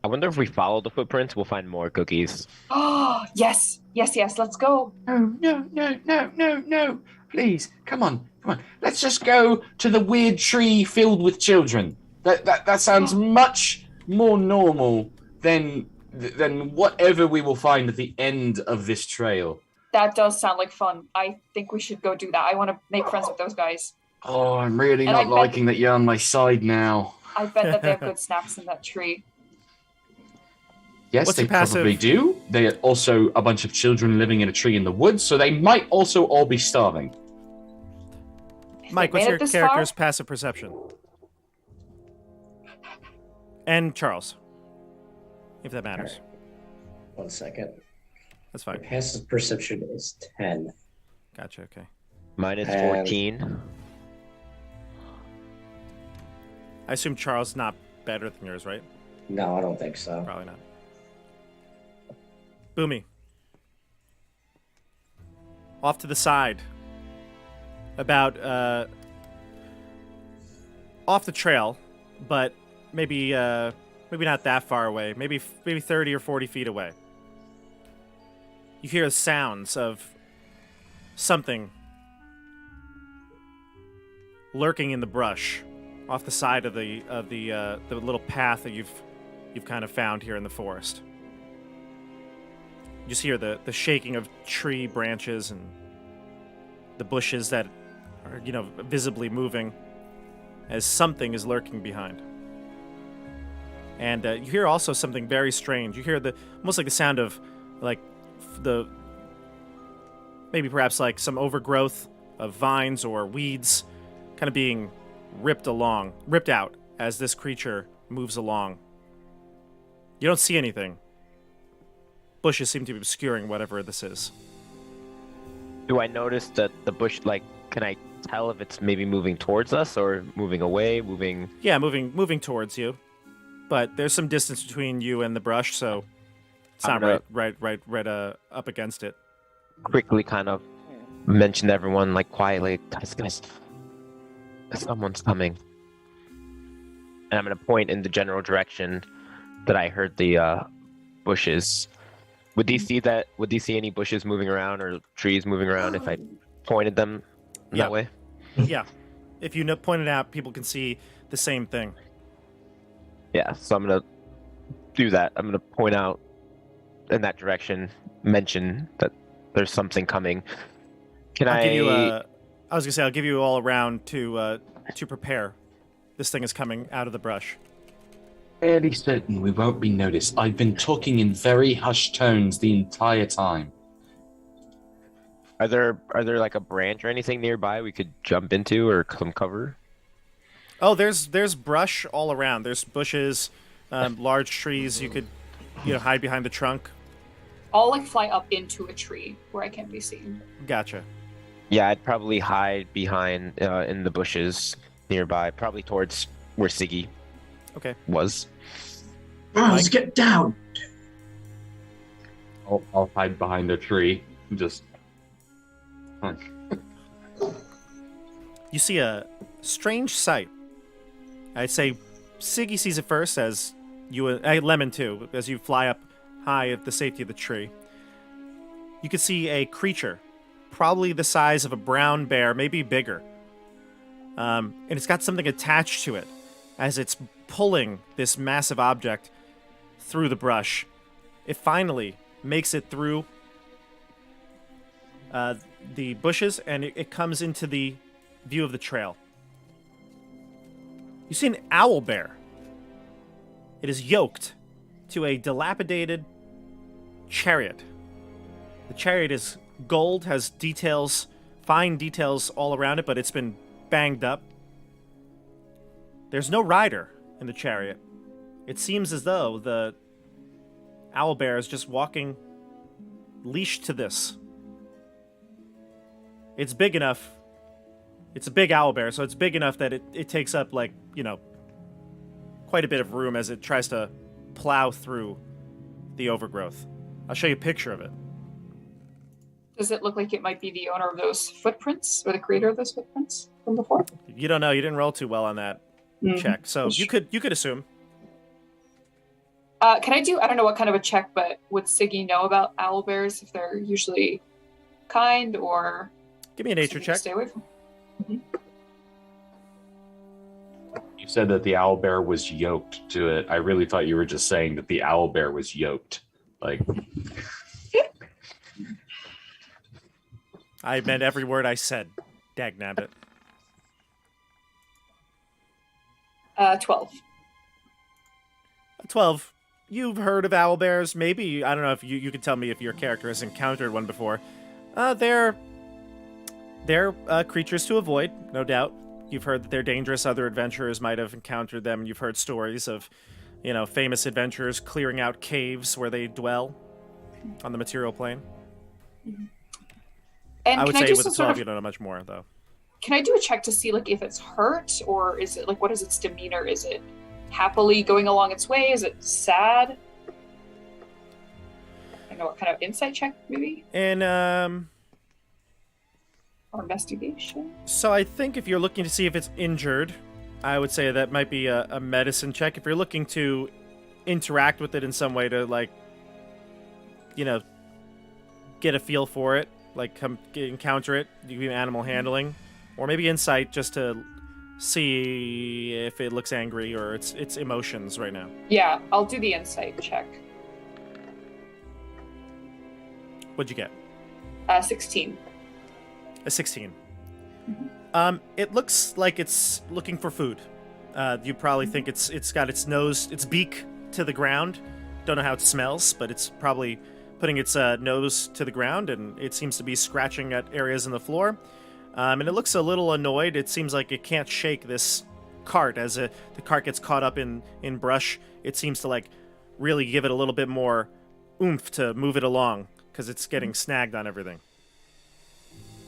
I wonder if we follow the footprints, we'll find more cookies. Oh, yes. Yes, let's go. No. Please, come on. Let's just go to the weird tree filled with children. That sounds much more normal than whatever we will find at the end of this trail. That does sound like fun. I think we should go do that. I want to make friends with those guys. Oh, I'm really And not I bet- liking that you're on my side now. I bet that they have good snacks in that tree. Yes, What's they your passive? probably do. They are also a bunch of children living in a tree in the woods, so they might also all be starving. If Mike, they what's made your it this character's far, passive perception? And Charles, if that matters. 1 second. That's My fine. passive perception is 10. Gotcha. Okay. Mine is And- 14. I assume Charles not better than yours, right? No, I don't think so. Probably not. Boomy. Off to the side. About off the trail, but maybe not that far away. Maybe 30 or 40 feet away. You hear the sounds of something lurking in the brush off the side of the little path that you've kind of found here in the forest. You just hear the shaking of tree branches and the bushes that are, visibly moving as something is lurking behind. And you hear also something very strange. You hear almost like the sound of maybe perhaps like some overgrowth of vines or weeds kind of being ripped out as this creature moves along. You don't see anything. Bushes seem to be obscuring whatever this is. Do I notice that the bush, can I tell if it's maybe moving towards us or moving away, moving? Yeah, moving towards you. But there's some distance between you and the brush, so it's I'm not gonna- right up against it. Quickly kind of mention to everyone, quietly, guys, someone's coming. And I'm going to point in the general direction that I heard the bushes. Would they see any bushes moving around or trees moving around if I pointed them Yeah. that way? Yeah. If you point it out, people can see the same thing. Yeah, so I'm going to do that. I'm going to point out in that direction, mention that there's something coming. I'll give you I was gonna say I'll give you all around to prepare. This thing is coming out of the brush. Fairly certain we won't be noticed. I've been talking in very hushed tones the entire time. Are there a branch or anything nearby we could jump into or some cover? Oh, there's brush all around. There's bushes, large trees. You could hide behind the trunk. I'll fly up into a tree where I can't be seen. Gotcha. Yeah, I'd probably hide behind in the bushes nearby, probably towards where Siggy Okay. was. Let's get down. I'll hide behind a tree. Just. You see a strange sight. I'd say Siggy sees it first, as you Lemon too, as you fly up high at the safety of the tree. You can see a creature, probably the size of a brown bear, maybe bigger. And it's got something attached to it as it's pulling this massive object through the brush. It finally makes it through the bushes, and it comes into the view of the trail. You see an owl bear. It is yoked to a dilapidated chariot. The chariot is gold, has details, fine details all around it, but it's been banged up. There's no rider in the chariot. It seems as though the owlbear is just walking leashed to this. It's big enough. It's a big owlbear, so it's big enough that it takes up, quite a bit of room as it tries to plow through the overgrowth. I'll show you a picture of it. Does it look like it might be the owner of those footprints or the creator of those footprints from before? You don't know. You didn't roll too well on that check, so you could assume. Can I don't know what kind of a check, but would Siggy know about owl bears, if they're usually kind or... Give me a nature something to check. Stay away from? You said that the owlbear was yoked to it. I really thought you were just saying that the owlbear was yoked. I meant every word I said. Dagnabbit. 12. 12. You've heard of owlbears, maybe. I don't know if you can tell me if your character has encountered one before. They're creatures to avoid, no doubt. You've heard that they're dangerous. Other adventurers might have encountered them, and you've heard stories of, famous adventurers clearing out caves where they dwell on the material plane. And I would can say I do with some a 12, sort of, you don't know much more, though. can I do a check to see like if it's hurt, or is it like, what is its demeanor? Is it happily going along its way? Is it sad? I don't know, what kind of insight check maybe? And Or investigation? so I think if you're looking to see if it's injured, I would say that might be a medicine check. If you're looking to interact with it in some way to, like, get a feel for it, like encounter it, you can do animal handling, or maybe insight just to see if it looks angry or its emotions right now. Yeah, I'll do the insight check. What'd you get? 16. A 16. Mhm. It looks like it's looking for food. You probably think it's got its beak to the ground. Don't know how it smells, but it's probably putting its nose to the ground, and it seems to be scratching at areas in the floor. And it looks a little annoyed. It seems like it can't shake this cart as the cart gets caught up in brush. It seems to like really give it a little bit more oomph to move it along because it's getting snagged on everything.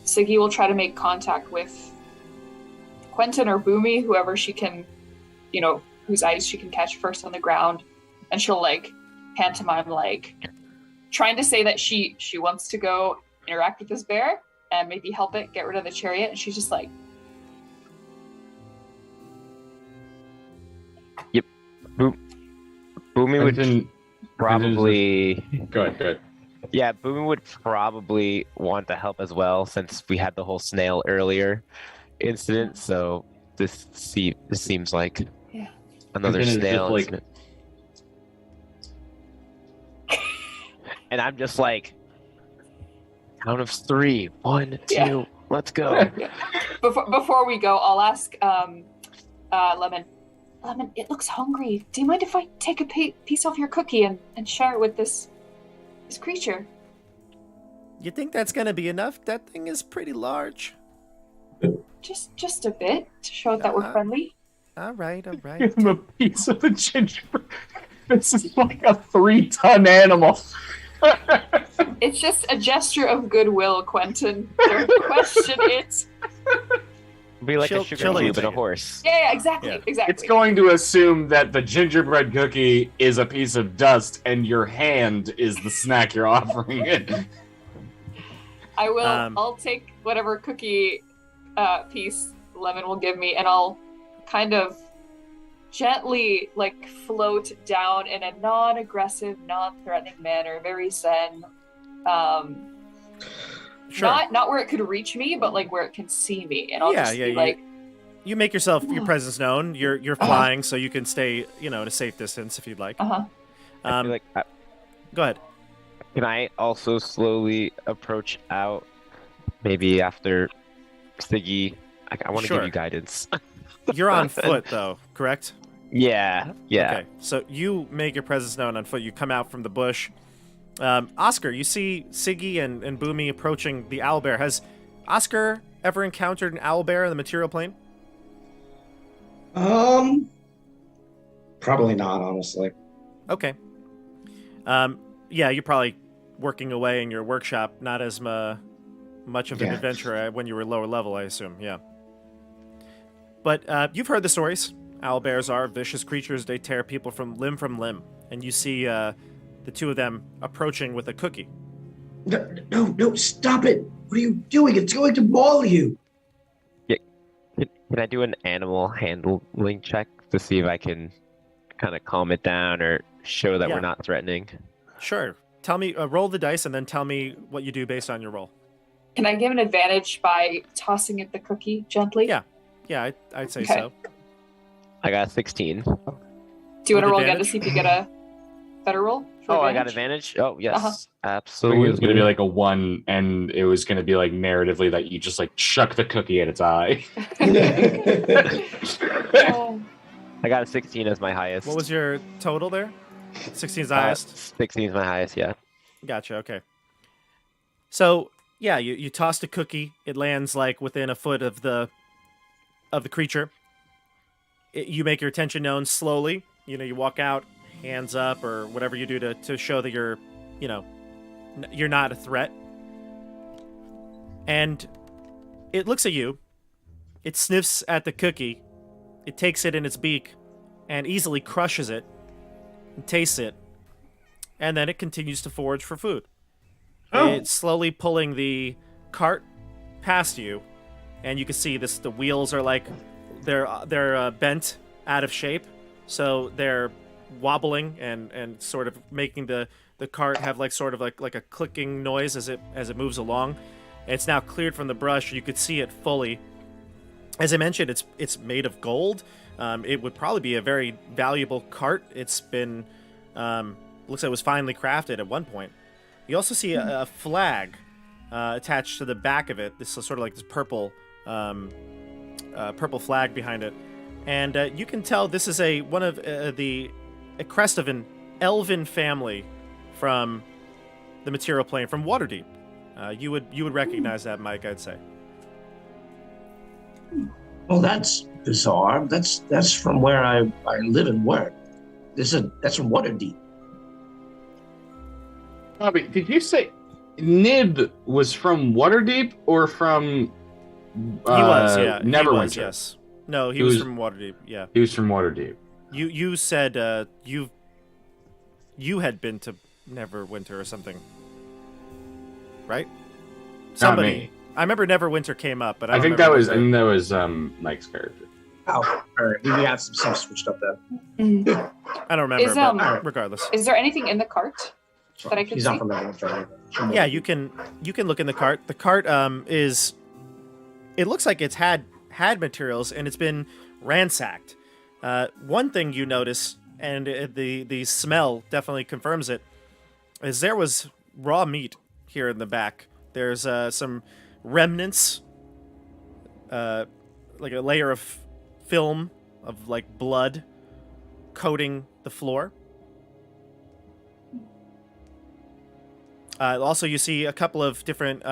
Siggy will try to make contact with Quentin or Boomy, whoever she can, whose eyes she can catch first on the ground, and she'll like pantomime like trying to say that she wants to go interact with this bear and maybe help it get rid of the chariot, and she's just like, Boomy would Quentin- probably. Go ahead. Yeah, Boomy would probably want to help as well, since we had the whole snail earlier incident. So this seems like Yeah. another Quentin is snail just like- incident. And I'm just like, count of 3, 1, 2, Yeah. let's go. before we go, I'll ask Lemon, it looks hungry. Do you mind if I take a piece off your cookie and share it with this creature? You think that's gonna be enough? That thing is pretty large. Just a bit to show it that we're friendly. All right. Give him a piece of the gingerbread. This is like a 3-ton animal. It's just a gesture of goodwill, Quentin. Don't question it. Be like Chill- a sugar chilling cube and a it. horse. Yeah, exactly, Yeah. exactly. It's going to assume that the gingerbread cookie is a piece of dust and your hand is the snack you're offering it. I will. Um, I'll take whatever cookie piece Lemon will give me, and I'll kind of gently like float down in a non-aggressive, non-threatening manner, very zen. Sure. Not where it could reach me, but like where it can see me, and I'll Yeah, just yeah, be you- like, You make yourself your presence known. You're flying, so you can stay, in a safe distance if you'd like. uh huh. I feel like, Go ahead. can I also slowly approach out? Maybe after Siggy, I want to Sure. give you guidance. You're on foot, though, correct? Yeah. Okay. So you make your presence known on foot. You come out from the bush. Oscar, you see Siggy and Boomy approaching the owlbear. Has Oscar ever encountered an owlbear in the material plane? Probably not, honestly. Okay. Yeah, you're probably working away in your workshop, not as much of an Yeah. adventurer when you were lower level, I assume. Yeah. But you've heard the stories. Owlbears are vicious creatures. They tear people from limb. And you see the two of them approaching with a cookie. No, stop it! What are you doing? It's going to maul you! Can I do an animal handling check to see if I can kind of calm it down or show that Yeah. we're not threatening? Sure. Tell me, roll the dice and then tell me what you do based on your roll. Can I give an advantage by tossing it the cookie gently? Yeah. Yeah, I'd say Okay. so. I got a 16. Do you want to With roll again to advantage? see if you get a better roll? for I got advantage? advantage. Oh yes, Uh-huh. I think it absolutely. was going to be like a 1, and it was going to be like narratively that you just like chuck the cookie at its eye. Oh, I got a 16 as my highest. What was your total there? 16 is the highest. 16 is my highest. Yeah. Gotcha. Okay. So yeah, you tossed a cookie. It lands like within a foot of the creature. You make your intention known slowly. You walk out, hands up, or whatever you do to show that you're not a threat. And it looks at you. It sniffs at the cookie. It takes it in its beak and easily crushes it and tastes it. And then it continues to forage for food. Oh. It's slowly pulling the cart past you, and you can see this. The wheels are like they're bent out of shape, so they're wobbling and sort of making the cart have like sort of like a clicking noise as it moves along. It's now cleared from the brush. You could see it fully. As I mentioned, it's made of gold. It would probably be a very valuable cart. It's been looks like it was finely crafted at one point. You also see a flag attached to the back of it. This is sort of like this purple flag behind it, and you can tell this is a crest of an elven family from the material plane, from Waterdeep. You would recognize that, Mike, I'd say. Well, that's bizarre. That's from where I live and work. That's from Waterdeep. Bobby, did you say Nib was from Waterdeep or from He was, yeah. Neverwinter? He was, yes. No, he was from Waterdeep, yeah. He was from Waterdeep. You said you had been to Neverwinter or something, right? Somebody. me. I remember Neverwinter came up, but I I don't think that remember was what Mike's character. Oh, all right. We have some stuff switched up then. I don't remember, Is, but regardless. Is there anything in the cart that I can He's see? not from Neverwinter. Yeah, you can look in the cart. The cart is. It looks like it's had materials and it's been ransacked. One thing you notice, and the smell definitely confirms it, is there was raw meat here in the back. There's some remnants, like a layer of film of like blood coating the floor. Also, you see a couple of different,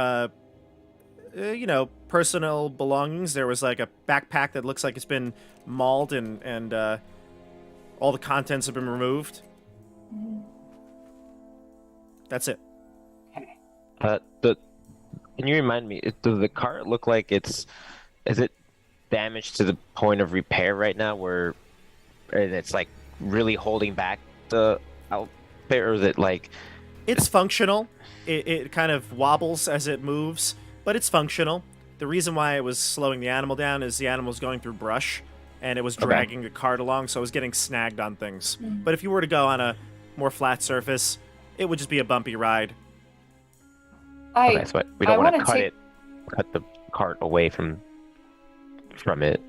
personal belongings. There was like a backpack that looks like it's been mauled and all the contents have been removed. That's it. Can you remind me? Does the cart look like is it damaged to the point of repair right now, where it's like really holding back the outfit, or is it like? It's functional. It kind of wobbles as it moves, but it's functional. The reason why it was slowing the animal down is the animal was going through brush, and it was dragging the cart along, so it was getting snagged on things. But if you were to go on a more flat surface, it would just be a bumpy ride. Okay, so we don't want to wanna cut the cart away from it.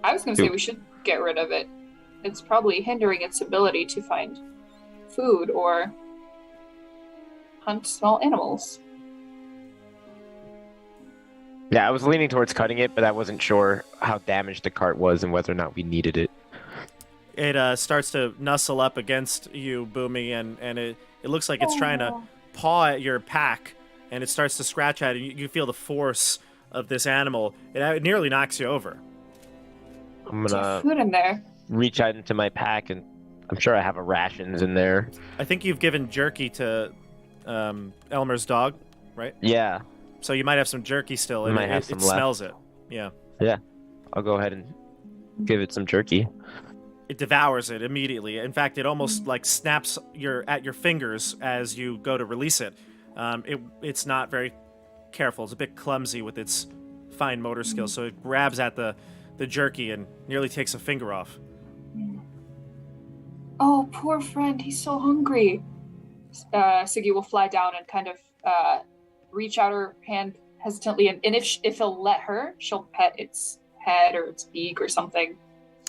I was going to say we should get rid of it. It's probably hindering its ability to find food or hunt small animals. Yeah, I was leaning towards cutting it, but I wasn't sure how damaged the cart was and whether or not we needed it. It starts to nuzzle up against you, Boomy, and it looks like it's trying to paw at your pack, and it starts to scratch at it. You feel the force of this animal. It nearly knocks you over. I'm There's gonna food in there. reach out into my pack, and I'm sure I have a rations in there. I think you've given jerky to Elmer's dog, right? Yeah, So you might have some jerky still, and Might have it some left. smells it. Yeah. I'll go ahead and give it some jerky. It devours it immediately. In fact, it almost like snaps at your fingers as you go to release it. It's not very careful. It's a bit clumsy with its fine motor skills, so it grabs at the jerky and nearly takes a finger off. Oh, poor friend. He's so hungry. Siggy will fly down and kind of reach out her hand hesitantly, and if he'll let her, she'll pet its head or its beak or something.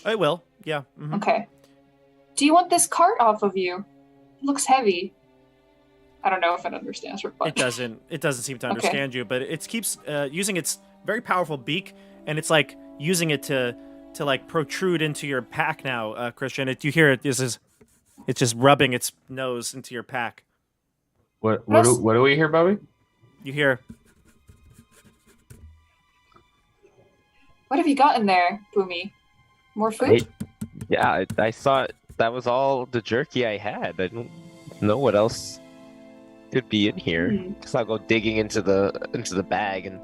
I will. Yeah. Mhm. Okay. Do you want this cart off of you? looks heavy. I don't know if it understands her. It doesn't. It doesn't seem to Okay. understand you, but it keeps using its very powerful beak, and it's like using it to like protrude into your pack now, Christian. You hear it. It's just rubbing its nose into your pack. What Yes. do we hear, Bobby? You hear, What have you got in there, Boomy? More food? Yeah, I saw that was all the jerky I had. I don't know what else could be in here. Hmm. Guess I'll go digging into the bag and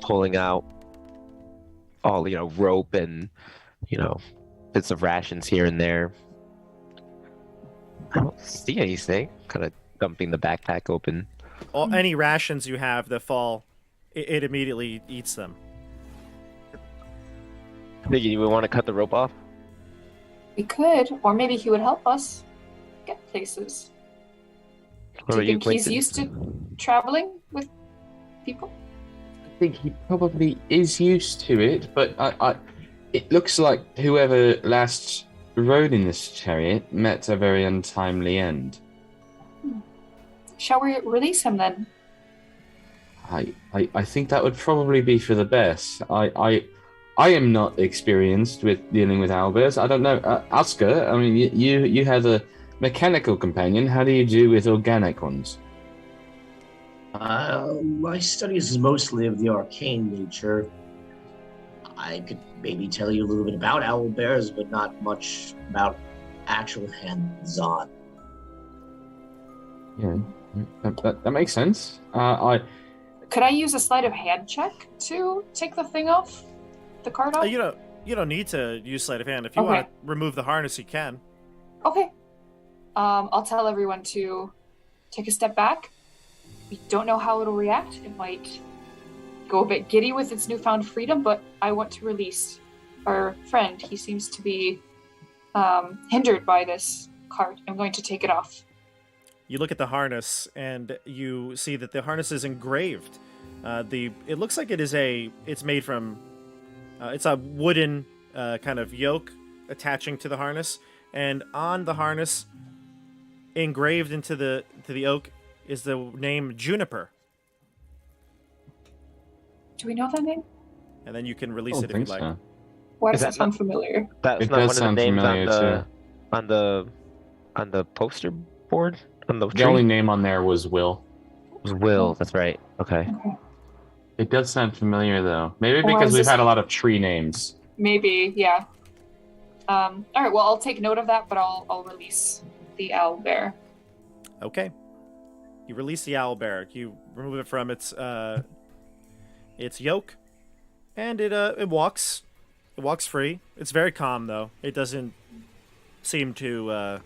pulling out all rope and bits of rations here and there. I don't see anything. Kind of dumping the backpack open. any rations you have that fall, it immediately eats them. Think you would want to cut the rope off? We could, or maybe he would help us get places. What Do about you think he's Quentin? used to traveling with people? I think he probably is used to it, but it looks like whoever last rode in this chariot met a very untimely end. Shall we release him then? I think that would probably be for the best. I am not experienced with dealing with owlbears. I don't know. Oscar, I mean, you had a mechanical companion. How do you do with organic ones? My studies is mostly of the arcane nature. I could maybe tell you a little bit about owl bears, but not much about actual hands-on. Yeah, that makes sense. Could I use a sleight of hand check to take the thing off? The card off? You don't need to use sleight of hand. If you Okay. want to remove the harness, you can. Okay. I'll tell everyone to take a step back. We don't know how it'll react. It might go a bit giddy with its newfound freedom, but I want to release our friend. He seems to be hindered by this cart. I'm going to take it off. You look at the harness and you see that the harness is engraved. It looks like it's made from it's a wooden kind of yoke attaching to the harness, and on the harness, engraved into the oak, is the name Juniper. Do we know that name? And then you can I release don't it if you'd think like. so. Why Is does that that sound familiar? That's It not does one of the sound names familiar, on the poster board on the The tree. only name on there was Will. It was Will. That's right. Okay. Okay. It does sound familiar, though. Maybe Or because is we've this- had a lot of tree names. Maybe, yeah. All right, well, I'll take note of that, but I'll release the owl bear. Okay. You release the owl bear. You remove it from its yoke, and it walks. It walks free. It's very calm though. It doesn't seem to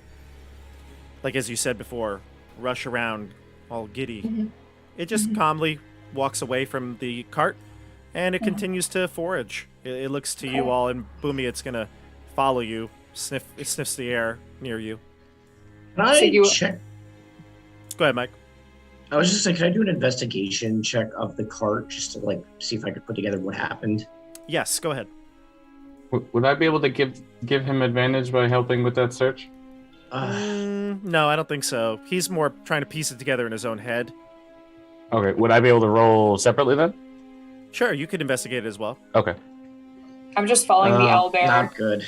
like, as you said before, rush around all giddy. Mhm. It just Mhm. calmly walks away from the cart, and it Mhm. continues to forage. It looks to you Okay. all, and Boomy, it's gonna follow you. It sniffs the air near you. Can I So you- check? Go ahead, Mike. I was just saying, can I do an investigation check of the cart just to see if I could put together what happened? Yes, go ahead. Would I be able to give him advantage by helping with that search? No, I don't think so. He's more trying to piece it together in his own head. Okay. Would I be able to roll separately then? Sure, you could investigate it as well. Okay. I'm just following the owl bear. Not good.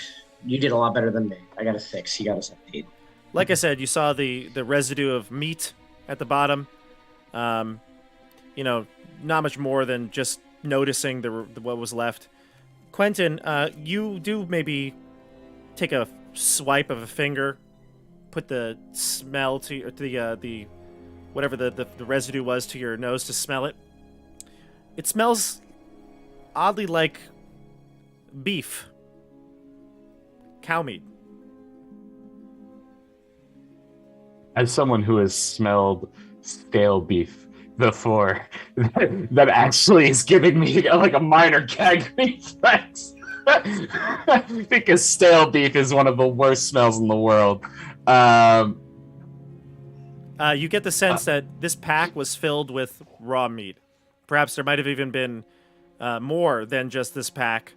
You did a lot better than me. I got a 6. He got a 8. Like I said, you saw the residue of meat at the bottom. Not much more than just noticing what was left. Quentin, you do maybe take a swipe of a finger, put the smell to the whatever the residue was to your nose to smell it. It smells oddly like beef, cow meat. As someone who has smelled stale beef before, that actually is giving me like a minor gag reflex. Because stale beef is one of the worst smells in the world. You get the sense that this pack was filled with raw meat. Perhaps there might have even been more than just this pack,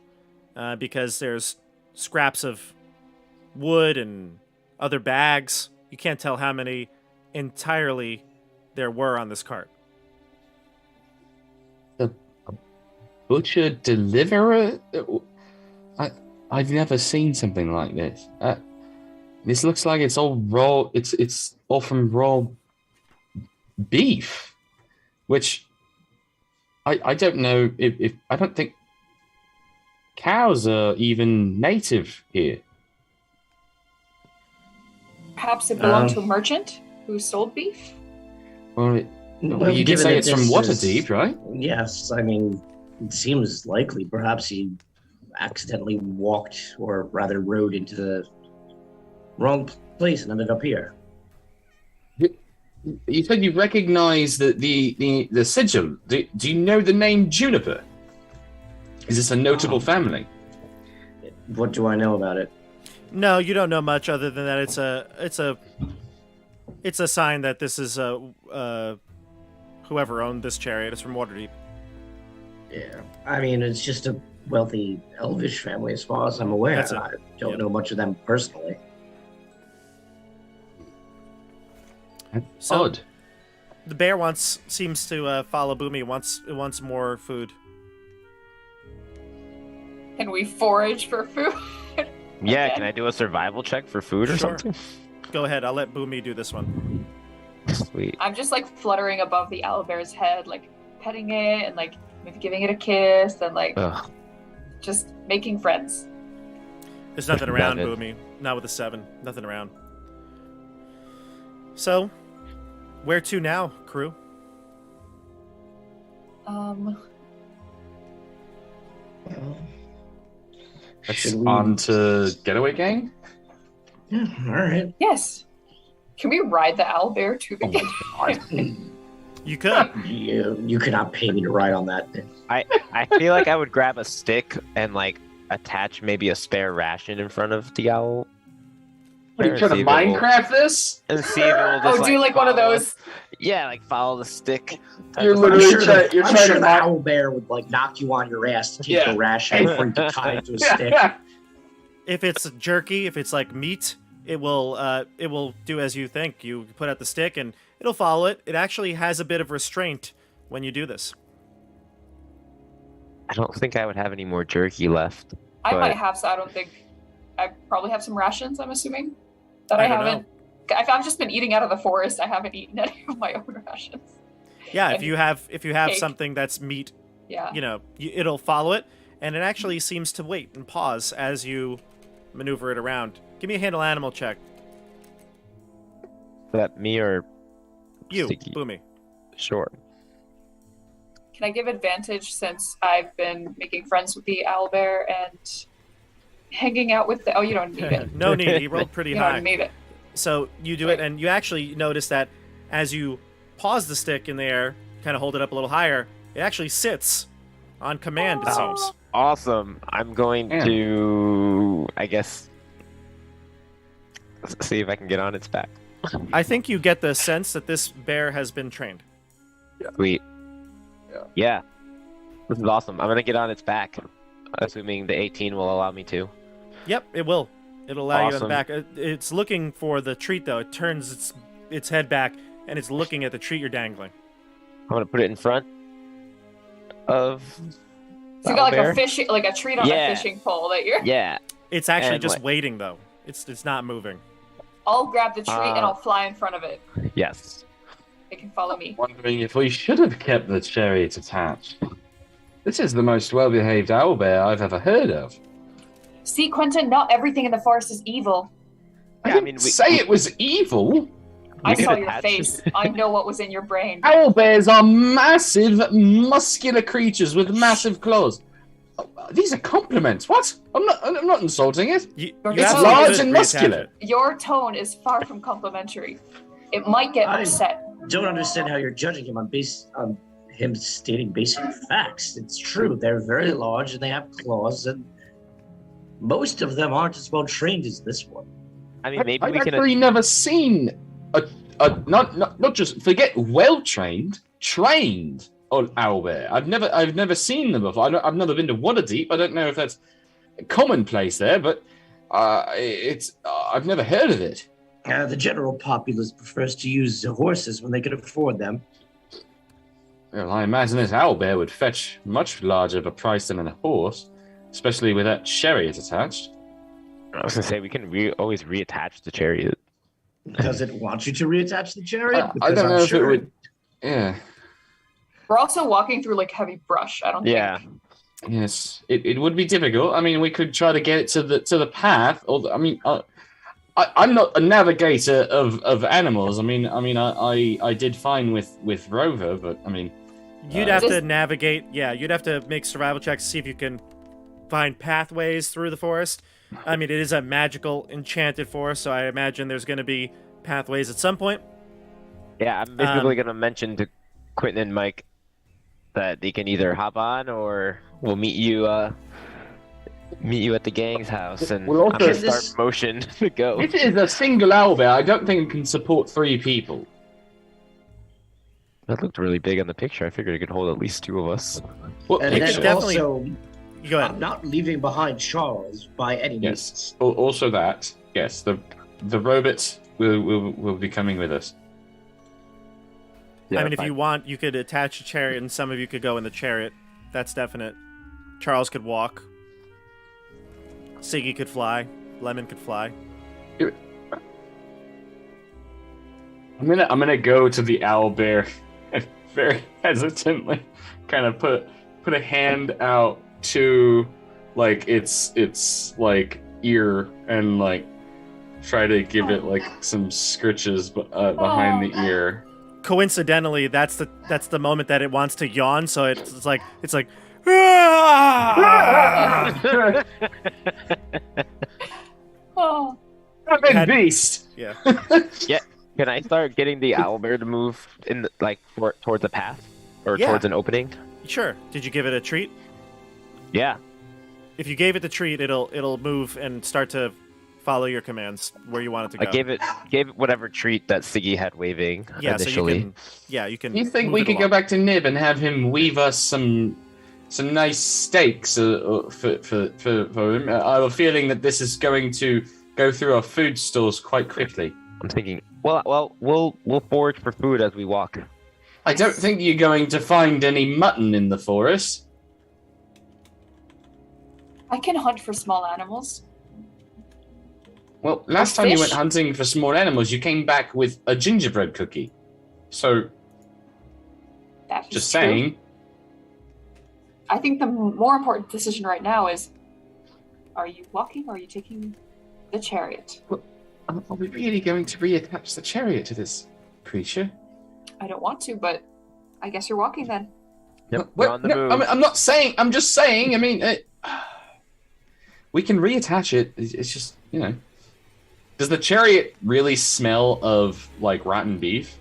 because there's scraps of wood and other bags. you can't tell how many entirely there were on this cart. Butcher deliverer? I've never seen something like this. This looks like it's all raw. It's all from raw beef, which I don't know if I don't think cows are even native here. Perhaps it belonged to a merchant who sold beef? Well, you did given say that it's from this Waterdeep, right? Yes, I mean, it seems likely. Perhaps he accidentally walked, or rather rode into the wrong place and ended up here. You said you recognize the sigil. Do you know the name Juniper? Is this a notable family? What do I know about it? No, you don't know much other than that it's a sign that this is whoever owned this chariot is from Waterdeep. Yeah, I mean, it's just a wealthy elvish family as far as I'm aware. That's it. I don't Yep. know much of them personally. So Odd. the bear seems to follow Boomy. It wants more food. Can we forage for food? Yeah, Okay. can I do a survival check for food or Sure. something? Go ahead. I'll let Boomy do this one. Sweet. I'm just like fluttering above the owlbear's head, like petting it and like maybe giving it a kiss and like Ugh. just making friends. There's nothing around, Nothing. Boomy. Not with a 7. Nothing around. So, where to now, crew? That's Should we- on to Getaway Gang? Yeah, all right. Yes. Can we ride the owlbear to the Oh game? my god. You could. You cannot pay me to ride on that. I feel like I would grab a stick and like attach maybe a spare ration in front of the owl. What, are you trying to See if it will- Minecraft this? And see if it will just Oh, do like one of follow- those. Yeah, like follow the stick. type You're of literally I'm thing. sure, try- the, you're I'm trying sure to the knock- owl bear would like knock you on your ass to take Yeah. the ration before you can tie it to a stick. If it's jerky, if it's like meat, it will do as you think. You put out the stick and it'll follow it. It actually has a bit of restraint when you do this. I don't think I would have any more jerky left. I But- might have, so I don't think. I probably have some rations, I'm assuming. That I, I don't haven't. I've just been eating out of the forest. I haven't eaten any of my own rations. Yeah, if And you have cake. something that's meat, Yeah. it'll follow it, and it actually seems to wait and pause as you maneuver it around. Give me a handle animal check. Is that me or You, Sticky. Boomy. sure? Can I give advantage since I've been making friends with the owlbear and hanging out with the? Oh, you don't need it. No need. He rolled pretty You high. don't need it. So you do it, and you actually notice that as you pause the stick in the air, kind of hold it up a little higher, it actually sits on command, it Oh. seems. Awesome. I'm going Yeah. to, I guess, see if I can get on its back. I think you get the sense that this bear has been trained. Sweet. Yeah. Yeah. This is awesome. I'm gonna get on its back, assuming the 18 will allow me to. Yep, it will. It'll allow you on the Awesome. back. It's looking for the treat, though. It turns its head back, and it's looking at the treat you're dangling. I'm gonna put it in front of. So you got like Owlbear. a fishing, like a treat on Yeah. a fishing pole that you're. Yeah. It's actually And just what- waiting, though. It's not moving. I'll grab the treat and I'll fly in front of it. Yes. It can follow me. Wondering if we should have kept the chariot attached. This is the most well-behaved owlbear I've ever heard of. See, Quentin, not everything in the forest is evil. I Yeah, I didn't mean, say it was evil. I could saw your attach- face. I know what was in your brain. Owlbears are massive, muscular creatures with massive claws. These are compliments. What? I'm not insulting it. You It's absolutely large could and reattach muscular. it. Your tone is far from complimentary. It might get I- upset. Don't understand how you're judging him on him stating basic facts. It's true. They're very large and they have claws, and most of them aren't as well trained as this one. I mean, maybe I've we can. actually never seen a not just forget well trained, trained on owlbear. I've never seen them before. I've never been to Waterdeep. I don't know if that's commonplace there, but it's I've never heard of it. The general populace prefers to use the horses when they can afford them. Well, I imagine this owlbear would fetch much larger of a price than a horse, especially with that chariot attached. I was gonna say we can always reattach the chariot. Does it want you to reattach the chariot? I don't Because know I'm if sure it would. Yeah. We're also walking through like heavy brush. I don't Yeah. think. Yes. It would be difficult. I mean, we could try to get it to the path. Or I mean, I'm not a navigator of animals. I mean, I did fine with Rover, but I mean, You'd have to navigate. Yeah, you'd have to make survival checks to see if you can find pathways through the forest. I mean, it is a magical, enchanted forest, so I imagine there's going to be pathways at some point. Yeah, I'm basically gonna mention to Quentin and Mike that they can either hop on or we'll meet you at the gang's house, and We'll I'm gonna also- start motion to go. if it is a single owlbear, I don't think it can support 3 people. That looked really big on the picture. I figured it could hold at least 2 of us. Well, And It then could definitely- also, You go I'm ahead. not leaving behind Charles by any means. yes. Also that. Yes. The robots will be coming with us. Yeah, I mean, if fine. you want, you could attach a chariot, and some of you could go in the chariot. That's definite. Charles could walk. Siggy could fly. Lemon could fly. I'm gonna go to the owlbear and very hesitantly kind of put a hand out to like its like ear and like try to give it like some scritches behind the ear. Coincidentally, that's the moment that it wants to yawn. So it's like "Ah!" Oh, Had- beast. Yeah. Can I start getting the owlbear to move in towards the path or Yeah. towards an opening? Sure. Did you give it a treat? Yeah. If you gave it the treat, it'll move and start to follow your commands where you want it to go. I gave it whatever treat that Siggy had waving Yeah, initially. so you can. Do you think move we it could go along. back to Nib and have him weave us some nice steaks for him? I have a feeling that this is going to go through our food stores quite quickly. I'm thinking, well, we'll forage for food as we walk. I don't think you're going to find any mutton in the forest. I can hunt for small animals. Well, last time you went fish? hunting for small animals, you came back with a gingerbread cookie. So, That is just true. saying. I think the more important decision right now is: are you walking or are you taking the chariot? Are we really going to reattach the chariot to this creature? I don't want to, but I guess you're walking then. Yep, Well, we're on the no, move. I'm not saying. I'm just saying. I mean, we can reattach it. It's just, you know. Does the chariot really smell of like rotten beef?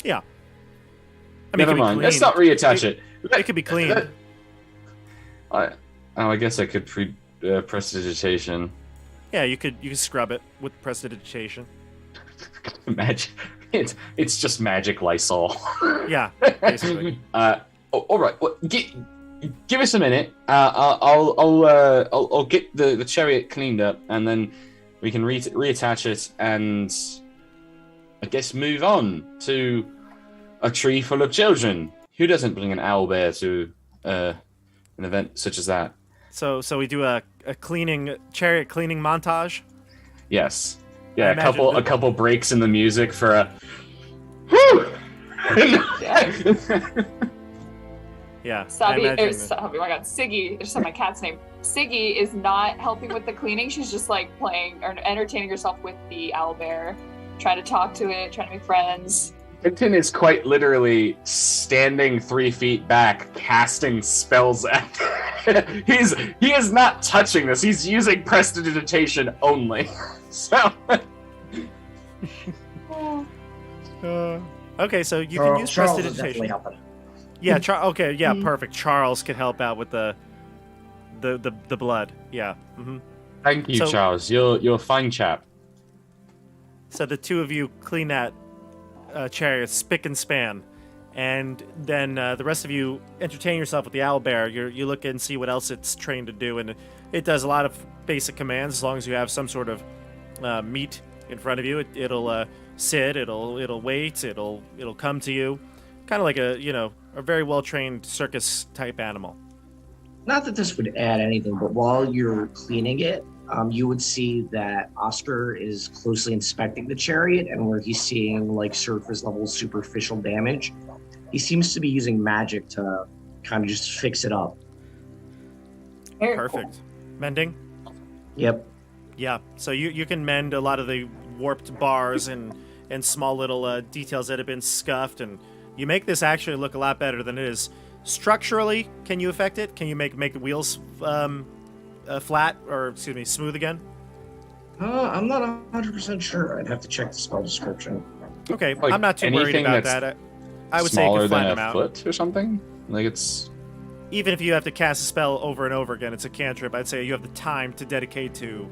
Yeah. I mean, Never it could be mind. Let's cleaned. not reattach it. It could be cleaned. I guess I could prestidigitation. Yeah, you could scrub it with prestidigitation. Magic. It's just magic Lysol. Yeah, basically. All right. Well, give us a minute. I'll get the chariot cleaned up, and then we can reattach it, and I guess move on to a tree full of children. Who doesn't bring an owlbear to an event such as that? So we do a chariot cleaning montage. Yes. I Yeah, imagine a that- couple breaks in the music for a. Whew! Yeah. I Sabi, imagine- oh my god, Siggy, I just said my cat's name. Siggy is not helping with the cleaning. She's just like playing or entertaining herself with the owlbear, trying to talk to it, trying to make friends. Quentin is quite literally standing 3 feet back, casting spells at. He is not touching this. He's using prestidigitation only. So Okay, so you can use Charles is definitely prestidigitation. helping. Yeah. Okay. Yeah. Mhm. Perfect. Charles could help out with the blood. Yeah. Hmm. thank you, So- Charles. You're a fine chap. So the two of you clean that chariot spick and span, and then the rest of you entertain yourself with the owlbear. You look and see what else it's trained to do, and it does a lot of basic commands as long as you have some sort of meat in front of you. It'll sit. It'll wait. It'll come to you, kind of like a very well trained circus type animal. Not that this would add anything, but while you're cleaning it, you would see that Oscar is closely inspecting the chariot, and where he's seeing like surface level superficial damage, he seems to be using magic to kind of just fix it up. Very Perfect. cool. Mending. Yep. Yeah. So you can mend a lot of the warped bars and small little details that have been scuffed, and you make this actually look a lot better than it is. Structurally, can you affect it? Can you make the wheels flat, or excuse me, smooth again? I'm not 100% sure. I'd have to check the spell description. Okay, Like I'm not too worried anything about that's that. I would say you Smaller can flatten than them a out. foot or something. Like it's Even if you have to cast a spell over and over again, it's a cantrip. I'd say you have the time to dedicate to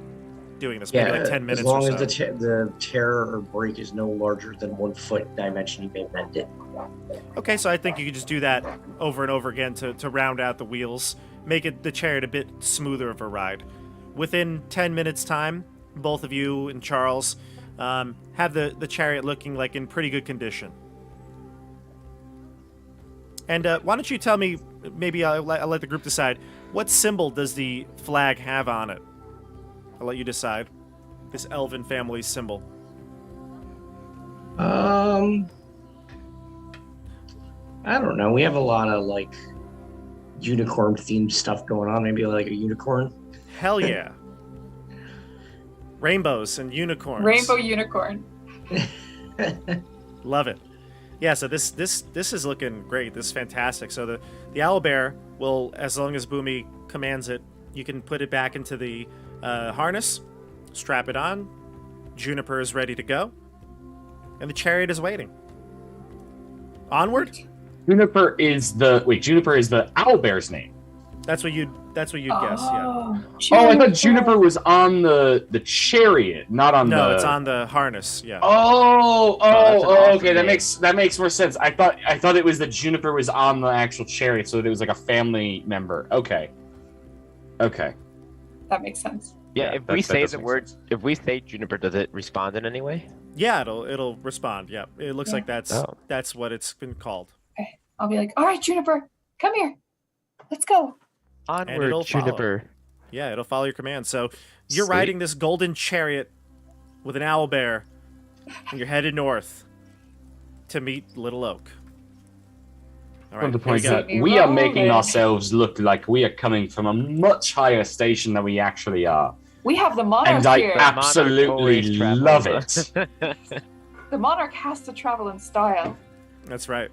doing this. Maybe like 10 minutes as long or as so. the tear or break is no larger than 1 foot dimension, you may mend it. Okay, so I think you could just do that over and over again to round out the wheels, make the chariot a bit smoother of a ride. Within 10 minutes' time, both of you and Charles have the chariot looking like in pretty good condition. And why don't you tell me, maybe I'll let the group decide, what symbol does the flag have on it? I'll let you decide. This elven family symbol. I don't know. We have a lot of like unicorn themed stuff going on. Maybe like a unicorn. Hell yeah. Rainbows and unicorns. Rainbow unicorn. Love it. Yeah, so this is looking great. This is fantastic. So the owlbear will, as long as Boomy commands it, you can put it back into the harness, strap it on. Juniper is ready to go, and the chariot is waiting. Onward. Juniper is the owlbear's name. That's what you'd guess. Yeah. Oh, I thought Juniper was on the chariot, not on the. No, it's on the harness. Yeah. that's an awesome Okay, name. that makes more sense. I thought it was that Juniper was on the actual chariot, so that it was like a family member. Okay. That makes sense. Yeah, Yeah, if we that say does the make word, if we say Juniper, does it respond in any way? Yeah, it'll respond. Yeah, it looks Yeah. like that's what it's been called. Okay. I'll be like, all right, Juniper, come here. Let's go. it'll Onward, follow. Juniper. Yeah, it'll follow your command. So you're Sweet. riding this golden chariot with an owlbear, and you're headed north to meet Little Oak. All I want to here we point go. out we are making ourselves look like we are coming from a much higher station than we actually are, We have the monarch and I here. absolutely always travels. love it. The monarch has to travel in style. That's right.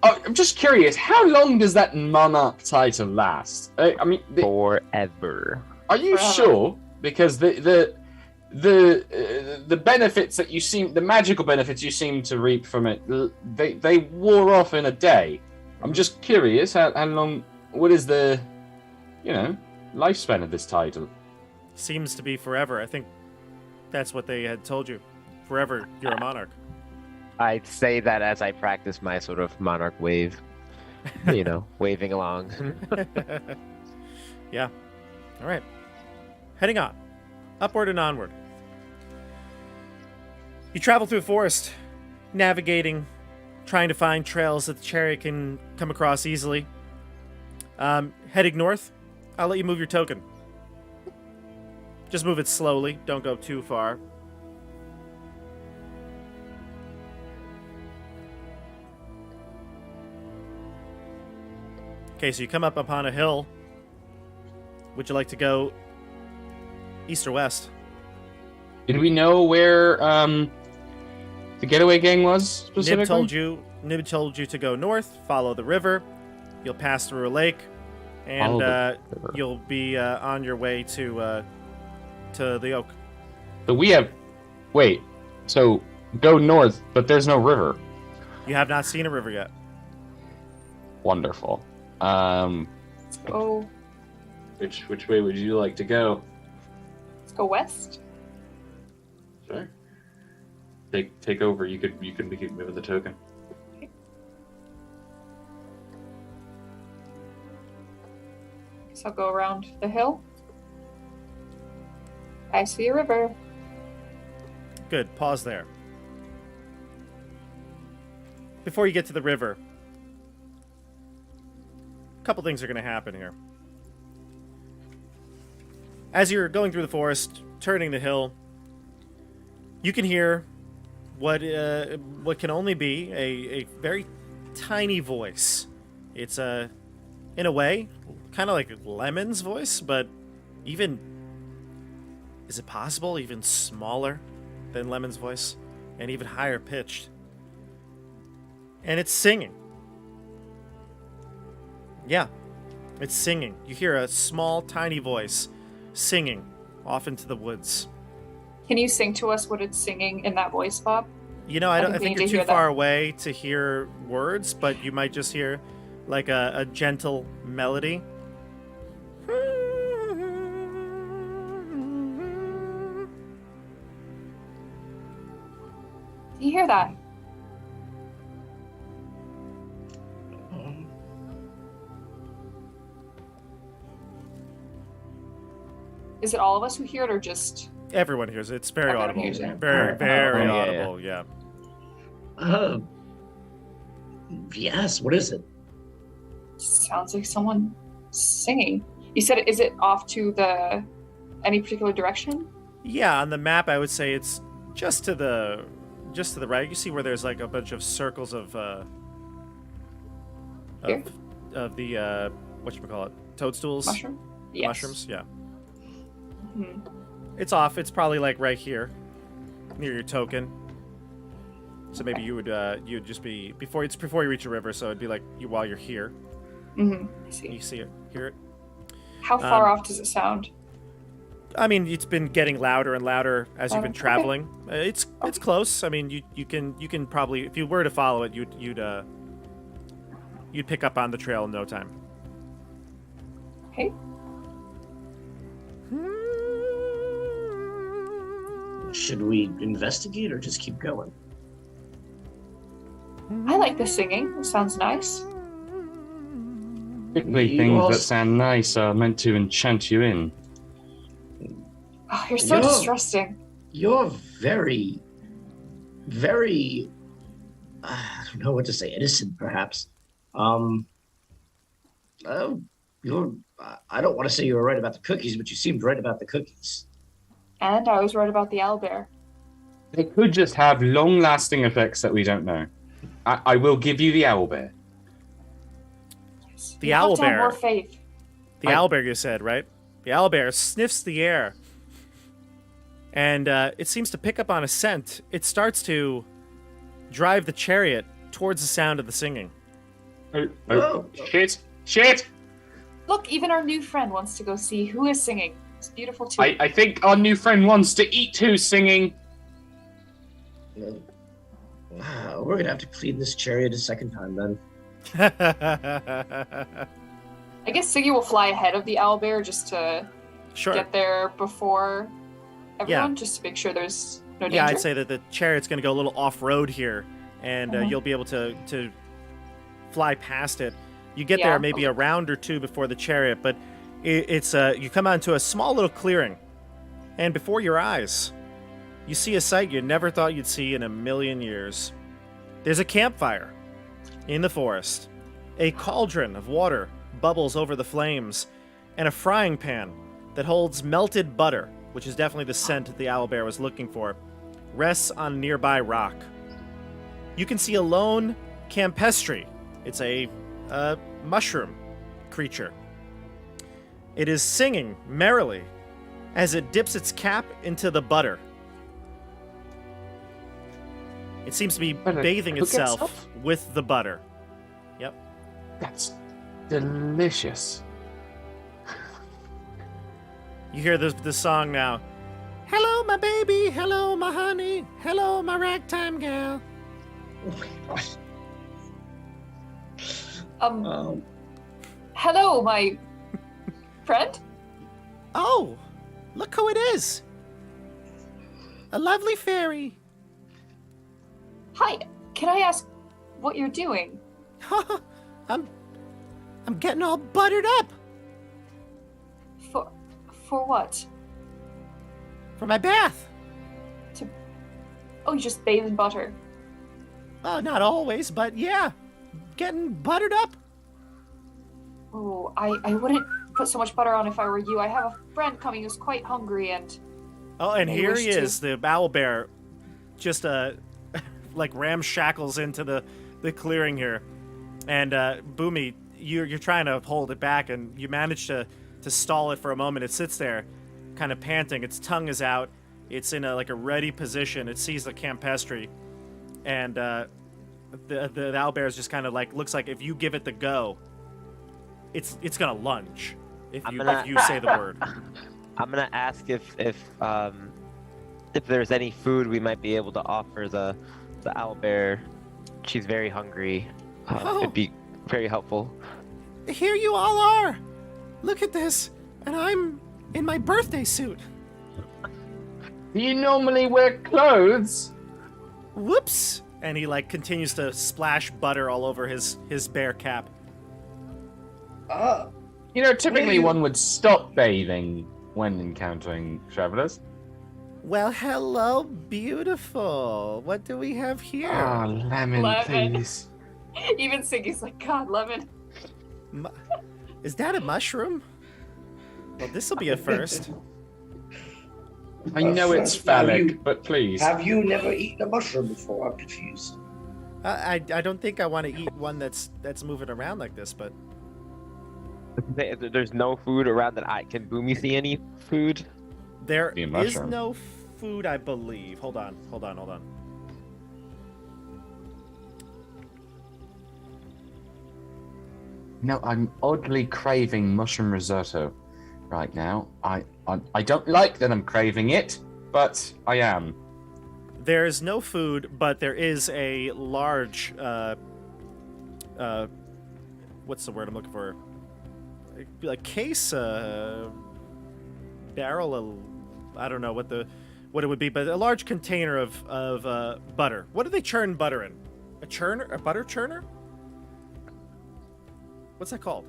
I'm just curious, how long does that monarch title last? I mean, Forever. are you Forever. sure? Because the benefits that you seem, the magical benefits you seem to reap from it, they wore off in a day. I'm just curious, how long? What is the, lifespan of this title? Seems to be forever. I think that's what they had told you. Forever, you're a monarch. I say that as I practice my sort of monarch wave, waving along. Yeah. All right. Heading on. Upward and onward. You travel through a forest, navigating, trying to find trails that the chariot can come across easily. Heading north, I'll let you move your token. Just move it slowly. Don't go too far. Okay, so you come up upon a hill. Would you like to go east or west? Did we know where the getaway gang was specifically? Nib told you to go north, follow the river. You'll pass through a lake, and Follow the river. you'll be on your way to the oak. But we have. Wait. So go north, but there's no river. You have not seen a river yet. Wonderful. Let's go. Which way would you like to go? Let's go west. Sure. Take over. You could be moving the token. Guess I'll go around the hill. I see a river. Good. Pause there. Before you get to the river, a couple things are going to happen here. As you're going through the forest, turning the hill, you can hear what can only be a very tiny voice. It's in a way, kind of like Lemon's voice, but even, is it possible, even smaller than Lemon's voice, and even higher pitched. And it's singing. Yeah, it's singing. You hear a small, tiny voice singing off into the woods. Can you sing to us what it's singing in that voice, Bob? You know, I think you're too hear far that. away to hear words, but you might just hear like a gentle melody. Do you hear that? Is it all of us who hear it, or just... Everyone hears it. It's very Everyone audible. hears it. Very, very Oh, yeah, audible, yeah. Yes, what is it? Sounds like someone singing. You said, is it off to any particular direction? Yeah, on the map, I would say it's just to the right. You see where there's like a bunch of circles of Here? the whatchamacallit, toadstools, Mushroom? Yes. mushrooms. Yeah, Mhm. it's off. It's probably like right here, near your token. So maybe you'd just be before you reach a river. So it'd be like while you're here, I see. you see it, hear it. How far off does it sound? I mean, it's been getting louder and louder as you've been Okay. traveling. It's close. I mean, you can probably, if you were to follow it, you'd pick up on the trail in no time. Okay. Should we investigate or just keep going? I like the singing. It sounds nice. Particularly You things also- that sound nice are meant to enchant you in. Oh, you're so Yeah. distrusting. You're very, very, I don't know what to say, innocent perhaps. I don't want to say you were right about the cookies, but you seemed right about the cookies. And I was right about the owlbear. They could just have long-lasting effects that we don't know. I will give you the owlbear. The You have to have owlbear. more faith. The I- owlbear, you said, right? The owlbear sniffs the air, and it seems to pick up on a scent. It starts to drive the chariot towards the sound of the singing. Oh. Shit! Look, even our new friend wants to go see who is singing. It's beautiful too. I think our new friend wants to eat who's singing. We're gonna have to clean this chariot a second time then. I guess Siggy will fly ahead of the owlbear just to Sure. get there before everyone, just to make sure there's no danger. Yeah, I'd say that the chariot's going to go a little off-road here, and you'll be able to fly past it. You get Yeah. there maybe a round or two before the chariot, but it's you come onto a small little clearing, and before your eyes, you see a sight you never thought you'd see in a million years. There's a campfire in the forest. A cauldron of water bubbles over the flames, and a frying pan that holds melted butter, which is definitely the scent the owlbear was looking for, rests on a nearby rock. You can see a lone campestry. It's a mushroom creature. It is singing merrily as it dips its cap into the butter. It seems to be Better bathing cook itself itself? with the butter. Yep. That's delicious. You hear the song now. Hello, my baby. Hello, my honey. Hello, my ragtime gal. Oh my gosh. Hello, my friend. Oh, look who it is. A lovely fairy. Hi. Can I ask what you're doing? I'm getting all buttered up For what? for my bath. Oh, you just bathe in butter. Not always, but yeah, getting buttered up. Oh, I wouldn't put so much butter on if I were you. I have a friend coming who's quite hungry and... Oh, and I here wish he to. is, the owlbear, just like ramshackles into the clearing here. And Boomy, you're trying to hold it back, and you manage to stall it for a moment. It sits there, kind of panting. Its tongue is out. It's in a ready position. It sees the campestry, and the owlbear is just kind of looks like if you give it the go, it's gonna lunge if you say the word. I'm gonna ask if there's any food we might be able to offer the owlbear. She's very hungry. It'd be very helpful. Here you all are. Look at this, and I'm in my birthday suit. Do you normally wear clothes? Whoops! And he continues to splash butter all over his bear cap. You know, typically one would stop bathing when encountering travelers. Well, hello, beautiful. What do we have here? Oh, lemon, Lemon. please. Even Siggy's like, God, lemon. Is that a mushroom? Well, this will be a first. I know it's phallic, but please. Have you never eaten a mushroom before? I'm confused. I don't think I want to eat one that's moving around like this, but There's no food around that I can Boomy see any food. there Be a is mushroom. no food, I believe. Hold on. No, I'm oddly craving mushroom risotto right now. I don't like that I'm craving it, but I am. There's no food, but there is a large what's the word I'm looking for? A case, barrel, I don't know what it would be, but a large container of butter. What do they churn butter in? A churner? A butter churner? What's that called?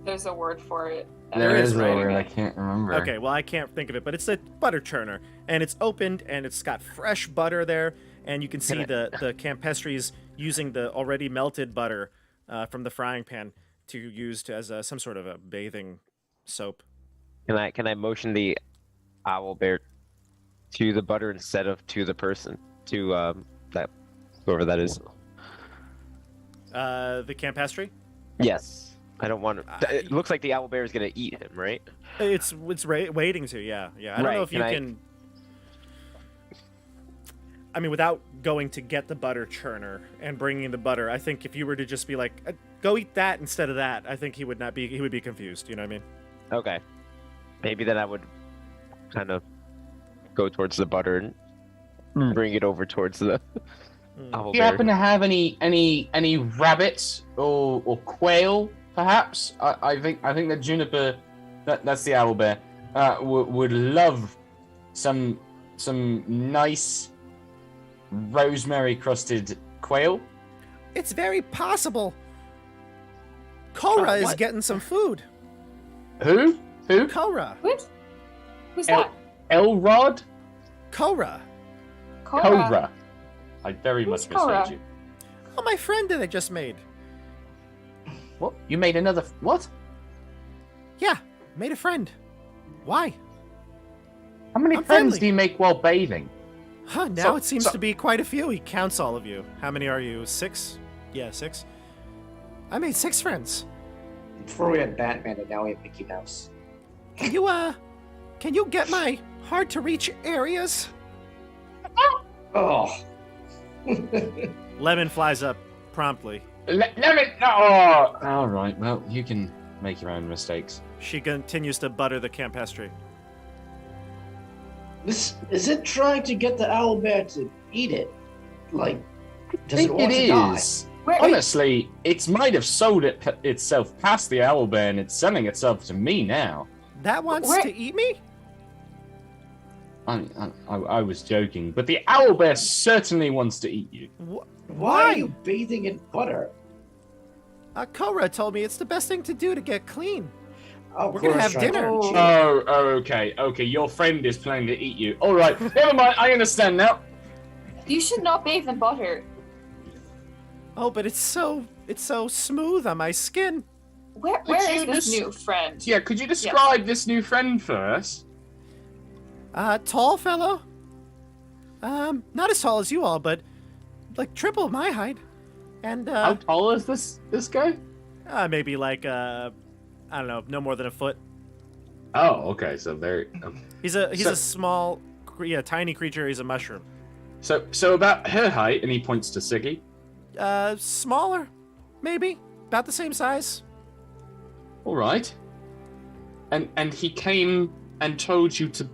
There's a word for it. There is, right? one, I can't remember. Okay, well, I can't think of it, but it's a butter churner, and it's opened, and it's got fresh butter there, and you can see the campestries using the already melted butter from the frying pan to use as some sort of a bathing soap. Can I motion the owlbear to the butter instead of to the person, to that whoever that is? The campestry? Yes. I don't want to. It looks like the owlbear is gonna eat him, right? It's waiting to, yeah. I don't know if you can. I mean, without going to get the butter churner and bringing the butter, I think if you were to just be like, go eat that instead of that, I think he would be confused. You know what I mean? Okay. Maybe then I would kind of go towards the butter and bring it over towards the owlbear. Do you happen to have any rabbits or quail, perhaps? I think that Juniper, that's the owlbear, would love some nice rosemary crusted quail. It's very possible. Cora is what? getting some food. Who? Cora. What? Who's that? Elrod? Cora. Cobra. I very Who's much misheard Cora? you. Oh, my friend that I just made. What? You made another what? Yeah, made a friend. Why? How many I'm friends friendly. do you make while bathing? Huh, now So- it seems so- to be quite a few. He counts all of you. How many are you? 6? Yeah, 6. I made 6 friends. Before we had Batman and now we have Mickey Mouse. Can you get my hard to reach areas? Oh. Lemon flies up promptly. Let me. Oh, all right. Well, you can make your own mistakes. She continues to butter the campestry. Is it trying to get the owlbear to eat it? Like, does I it think want it to die? is. Where, Honestly, it might have sold itself past the owlbear, and it's selling itself to me now. That wants Where- to eat me? I was joking, but the owlbear certainly wants to eat you. Why are you bathing in butter? Cora told me it's the best thing to do to get clean. Oh, We're gonna Cora's have trying to dinner. cheat. Oh, okay. Your friend is planning to eat you. All right, never mind. I understand now. You should not bathe in butter. Oh, but it's so smooth on my skin. Where Could is you this just- new friend? Yeah, could you describe this new friend for us? Tall fellow. Not as tall as you all, but like triple my height. And How tall is this guy? maybe like I don't know, no more than a foot. Oh, okay. So very. He's a small, tiny creature. He's a mushroom. So about her height, and he points to Siggy. Smaller, maybe about the same size. All right. And he came and told you to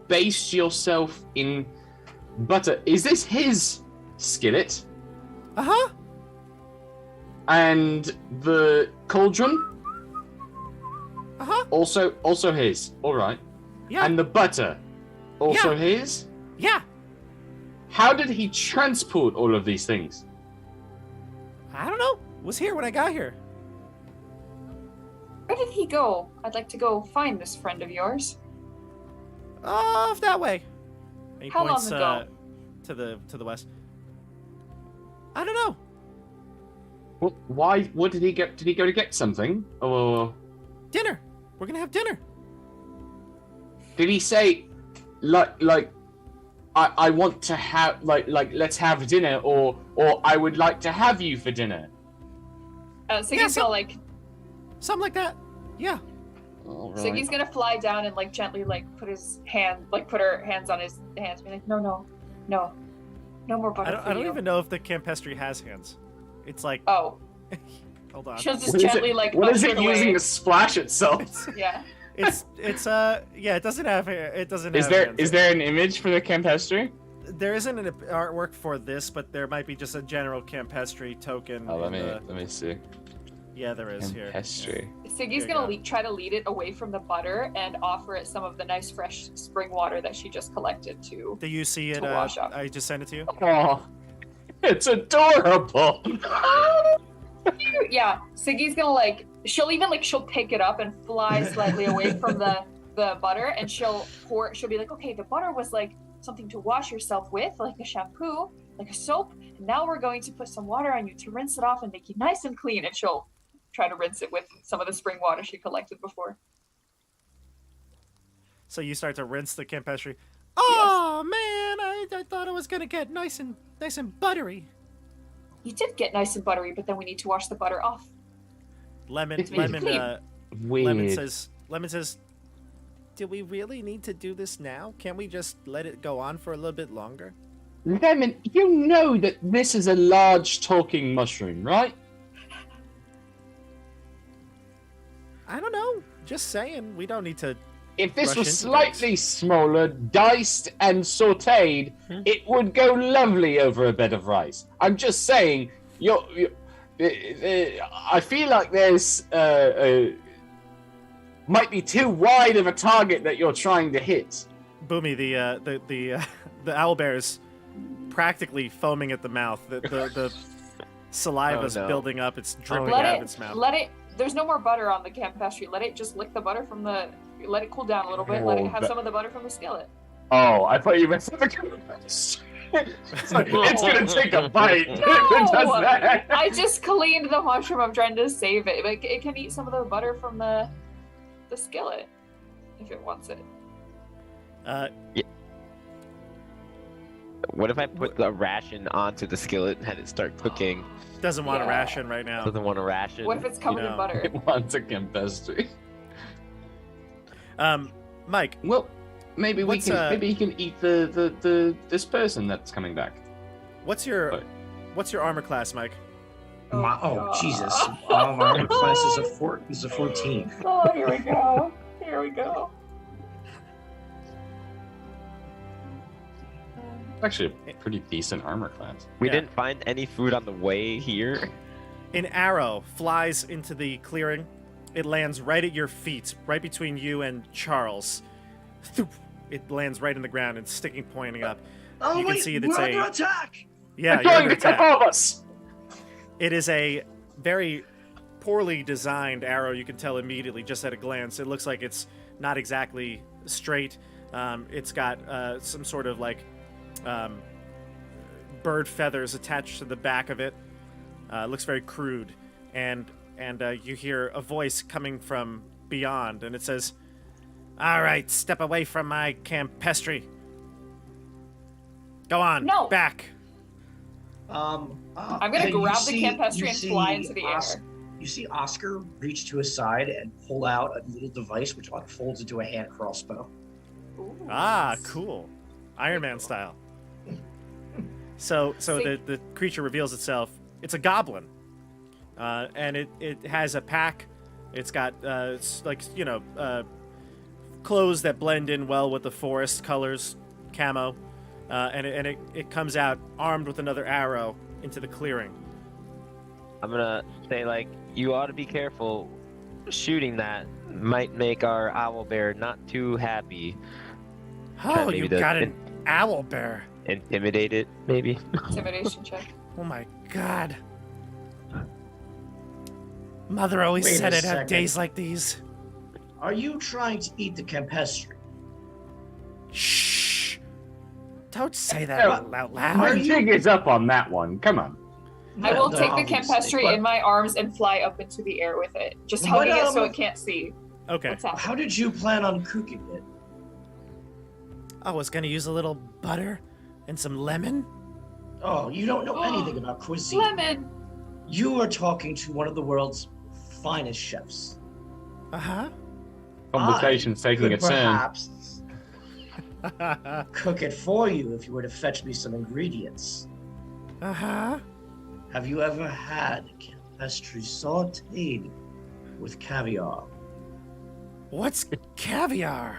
baste yourself in butter. Is this his skillet? Uh-huh. And the cauldron? Uh-huh. Also his. All right. Yeah. And the butter? Also Yeah. his? Yeah. How did he transport all of these things? I don't know. Was here when I got here. Where did he go? I'd like to go find this friend of yours. Off that way. And he How long points ago? to the west. I don't know. Well, why? What did he get? Did he go to get something? Or Dinner. We're gonna have dinner. did he say, like, I want to have like let's have dinner, or I would like to have you for dinner? Siggy's so- gonna like Something like that. Yeah. All Siggy's gonna fly down and like gently like put her hands on his hands, be like, no more butter I for don't you. even know if the campestry has hands. It's like, Oh, hold on. she'll just What is gently it? like What is usher it away. using to splash itself? Yeah. It's yeah. It doesn't have hair. It doesn't. Is have there hands. is there an image for the campestry? There isn't an artwork for this, but there might be just a general campestry token. Oh, let in me see. Yeah, there is here. Campestry. Siggy's There you gonna go. try to lead it away from the butter and offer it some of the nice fresh spring water that she just collected to. Do you see it? To wash up. I just sent it to you. Oh, it's adorable. Yeah, Siggy's gonna like she'll pick it up and fly slightly away from the butter, and she'll be like, okay, the butter was like something to wash yourself with, like a shampoo, like a soap, and now we're going to put some water on you to rinse it off and make you nice and clean, and she'll try to rinse it with some of the spring water she collected before. So you start to rinse the campestry. Oh man, I thought it was gonna get nice and buttery. You did get nice and buttery, but then we need to wash the butter off. Lemon It's lemon clean. Weird. lemon says, do we really need to do this now? Can't we just let it go on for a little bit longer? Lemon, you know that this is a large talking mushroom, right? I don't know. Just saying. We don't need to. If this Rush was into slightly smaller, diced and sautéed, it would go lovely over a bed of rice. I'm just saying, I feel like there's might be too wide of a target that you're trying to hit. Boomy, the owlbear's practically foaming at the mouth. The saliva's Oh, no. building up. It's dripping Let out it of its mouth. let it there's no more butter on the campestry. Let it just lick the butter from the let it cool down a little bit. Let it have some of the butter from the skillet. Oh, I thought you meant something. It's gonna take a bite. If it does that. I just cleaned the mushroom. I'm trying to save it. But it can eat some of the butter from the skillet if it wants it. What if I put the ration onto the skillet and had it start cooking? Doesn't want a Yeah. ration right now. Doesn't want a ration. What if it's covered know. in butter? It wants a campestry. Mike, Well, maybe we What's, can. Maybe he can eat the this person that's coming back. what's your What? armor class, Mike? Oh God. Jesus! My armor class is a 14. Oh, here we go. Here we go. Actually, a pretty decent armor class. We Yeah. didn't find any food on the way here. An arrow flies into the clearing. It lands right at your feet, right between you and Charles. Thoop. It lands right in the ground and sticking, pointing up. Oh You can wait, see we're it's under a- attack. Yeah, They're you're going under to attack. above us. It is a very poorly designed arrow. You can tell immediately just at a glance. It looks like it's not exactly straight. It's got some sort of like bird feathers attached to the back of it. It looks very crude, and you hear a voice coming from beyond, and it says, "All right, step away from my campestry. Go on, No. back." I'm gonna grab the campestry and fly into the air. You see Oscar reach to his side and pull out a little device which unfolds into a hand crossbow. Ooh. Ah, cool. Iron Man style. So the creature reveals itself. It's a goblin. And it has a pack. It's got clothes that blend in well with the forest colors, camo. And it comes out armed with another arrow into the clearing. I'm gonna say, like, you ought to be careful. Shooting that might make our owl bear not too happy. Oh, maybe you to got an owl bear. Intimidate it, maybe. Intimidation check. Oh my god. Mother always Wait said a I'd have second. days like these. Are you trying to eat the campestry? Shh. Don't say that Yeah. out Are loud. My jig is up on that one. Come on. I will No, take the obviously, campestry but in my arms and fly up into the air with it, just What, hugging it so um, it can't see. Okay. What's happening? How did you plan on cooking it? I was gonna use a little butter and some lemon. Oh, you don't know anything about cuisine. Lemon. You are talking to one of the world's finest chefs. Uh-huh. Conversation's taking Could a turn. perhaps cook it for you if you were to fetch me some ingredients. Uh-huh. Have you ever had campestry sauteed with caviar? What's caviar?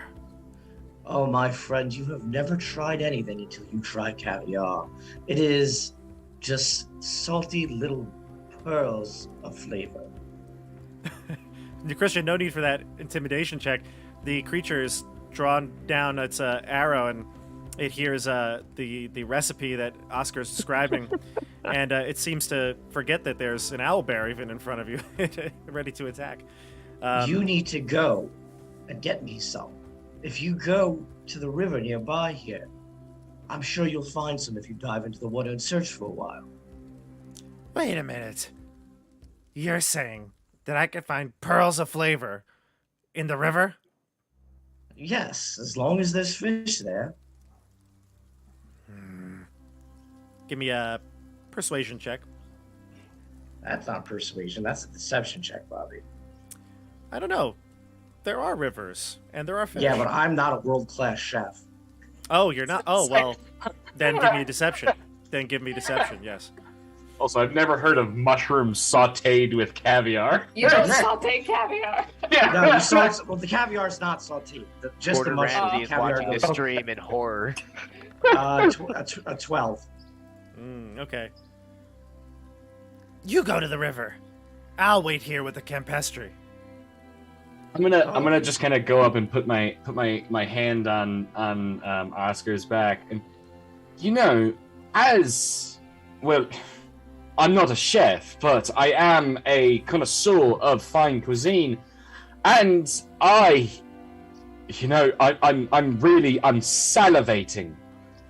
Oh, my friend, you have never tried anything until you try caviar. It is just salty little pearls of flavor. Christian, no need for that intimidation check. The creature is drawn down its arrow, and it hears the recipe that Oscar's describing, and it seems to forget that there's an owlbear even in front of you, ready to attack. You need to go and get me some. If you go to the river nearby here, I'm sure you'll find some if you dive into the water and search for a while. Wait a minute. You're saying that I can find pearls of flavor in the river? Yes, as long as there's fish there. Give me a persuasion check. That's not persuasion, that's a deception check, Bobby. I don't know. There are rivers, and there are fish. Yeah, but I'm not a world-class chef. Oh, you're not? Oh, well, then give me deception. Then give me deception, yes. Also, I've never heard of mushrooms sautéed with caviar. You don't saute caviar. Yeah. No, you saw well, the caviar's not sauteed. Just the Gordon mushroom. Ramsay is Caviar watching goes, this stream in horror. a 12. Okay. You go to the river. I'll wait here with the campestry. I'm gonna just kind of go up and put my hand on Oscar's back, and as well, I'm not a chef, but I am a connoisseur of fine cuisine, and I'm salivating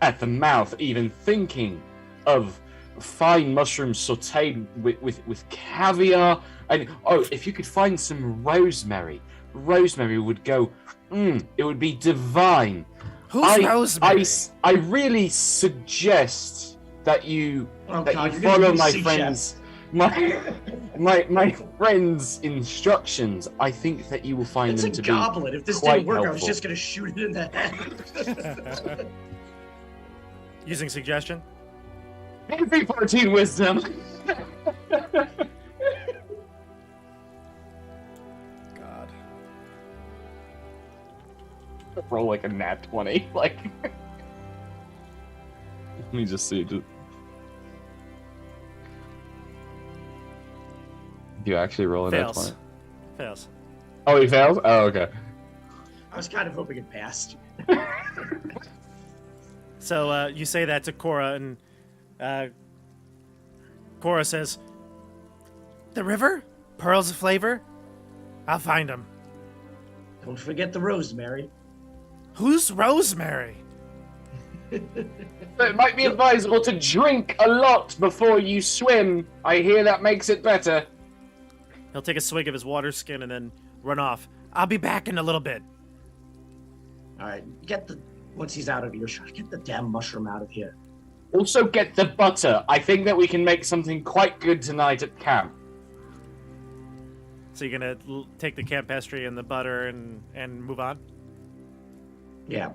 at the mouth even thinking of fine mushrooms sautéed with caviar, and if you could find some rosemary would go, it would be divine. Who's Rosemary? I really suggest that you Oh, that God, you you're gonna follow be my sea friends my friend's instructions. I think that you will find It's them a to goblin. If this quite didn't work, I was helpful. just going to shoot it in the head. Using suggestion? be every 14 wisdom. God. Roll like a nat 20. Like, let me just see. Do you actually roll a nat Fails. 20? Fails. Oh, he fails. Oh, okay. I was kind of hoping it passed. So you say that to Cora, and Cora says, "The river? Pearls of flavor? I'll find them." Don't forget the rosemary. Who's Rosemary? It might be advisable to drink a lot before you swim. I hear that makes it better. He'll take a swig of his water skin and then run off. I'll be back in a little bit. All right, once he's out of earshot, get the damn mushroom out of here. Also get the butter. I think that we can make something quite good tonight at camp. So you're gonna take the campestry and the butter and move on? Yeah.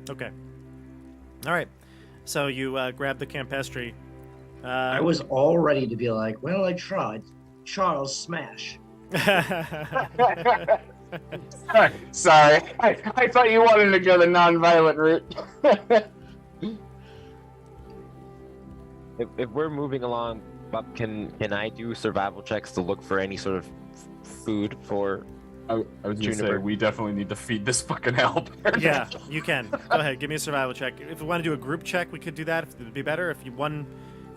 Okay. All right. So you grab the campestry. I was all ready to be like, well, I tried. Charles, smash. Sorry, I thought you wanted to go the non-violent route. If we're moving along, can I do survival checks to look for any sort of food for? I was gonna say Juniper. we definitely need to feed this fucking helper. Yeah, you can. Go ahead, give me a survival check. If we want to do a group check, we could do that. If it would be better. If one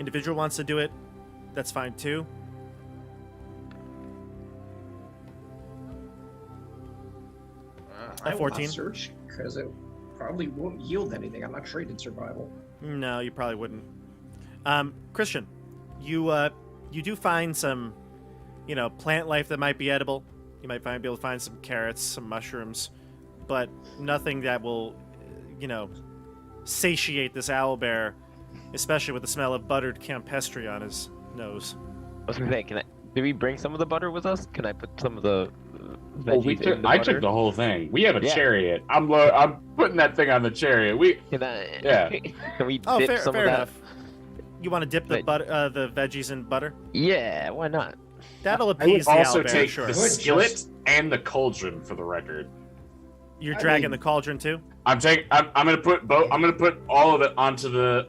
individual wants to do it, that's fine too. I will 14. not search because it probably won't yield anything. I'm not trained in survival. No, you probably wouldn't. Christian, you do find some, plant life that might be edible. You might be able to find some carrots, some mushrooms, but nothing that will, satiate this owlbear, especially with the smell of buttered campestry on his nose. I was gonna say, did we bring some of the butter with us? Can I put some of the Well, veggies in the I butter? took the whole thing. We have a Yeah. chariot. I'm putting that thing on the chariot. Can I? Yeah. Can we Oh, dip fair some of that? enough. You want to dip the But- the veggies in butter? Yeah, why not? That'll I would appease the also owlbear, take sure. the Good, skillet just- and the cauldron for the record. You're I dragging mean- the cauldron too? I'm gonna put both. I'm gonna put all of it onto the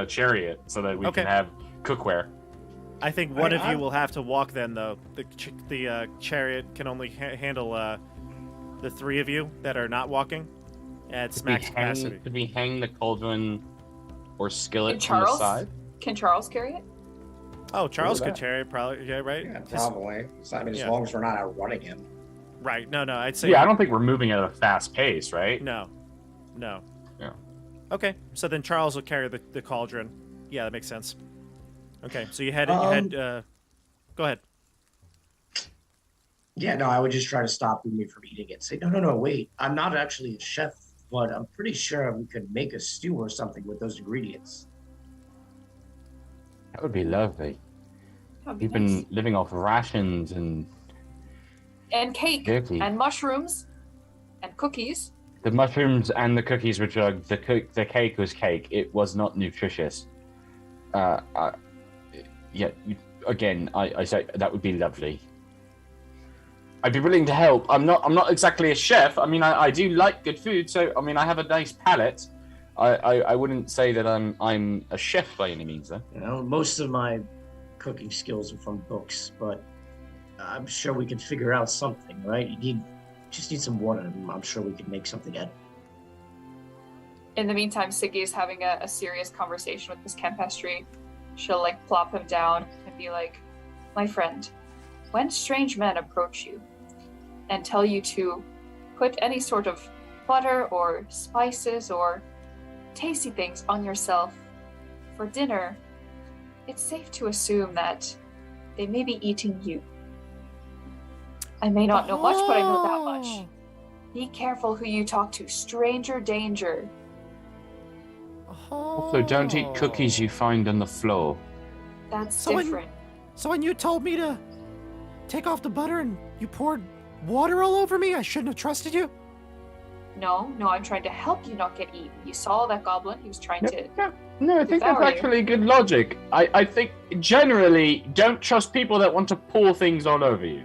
chariot so that we Okay. can have cookware. I think one of you I'm- will have to walk then, though. The chariot can only handle the three of you that are not walking at max capacity. Could we hang the cauldron or skillet And from the Charles? side? Can Charles carry it? Oh, Charles Look could at that. chariot, probably. Yeah, right? Yeah, His- probably. So, I mean, as Yeah. long as we're not outrunning him. Right. No, I'd say Yeah, I don't think we're moving at a fast pace, right? No. Yeah. Okay, so then Charles will carry the cauldron. Yeah, that makes sense. Okay, so you head. Go ahead. Yeah, no, I would just try to stop me from eating it. Say, no, wait. I'm not actually a chef, but I'm pretty sure we could make a stew or something with those ingredients. That would be lovely. That'd be We've nice. been living off rations and And cake, Turkey. and mushrooms, and cookies. the mushrooms and the cookies were drugged. The cake was cake. It was not nutritious. Again, I say that would be lovely. I'd be willing to help. I'm not exactly a chef. I mean, I do like good food, so I mean, I have a nice palate. I wouldn't say that I'm a chef by any means, though. You know, most of my cooking skills are from books, but I'm sure we could figure out something, right? Just need some water, and I'm sure we could make something edible. In the meantime, Siggy is having a serious conversation with this campestry. She'll plop him down and be like, "My friend, when strange men approach you and tell you to put any sort of butter or spices or tasty things on yourself for dinner, it's safe to assume that they may be eating you. I may not know much, but I know that much. Be careful who you talk to. Stranger danger." Also, don't eat cookies you find on the floor. That's So when- different. So when you told me to take off the butter and you poured water all over me, I shouldn't have trusted you? No, I'm trying to help you not get eaten. You saw that goblin. He was trying to. No, I think that's Devour you. actually good logic. I think generally don't trust people that want to pour things all over you.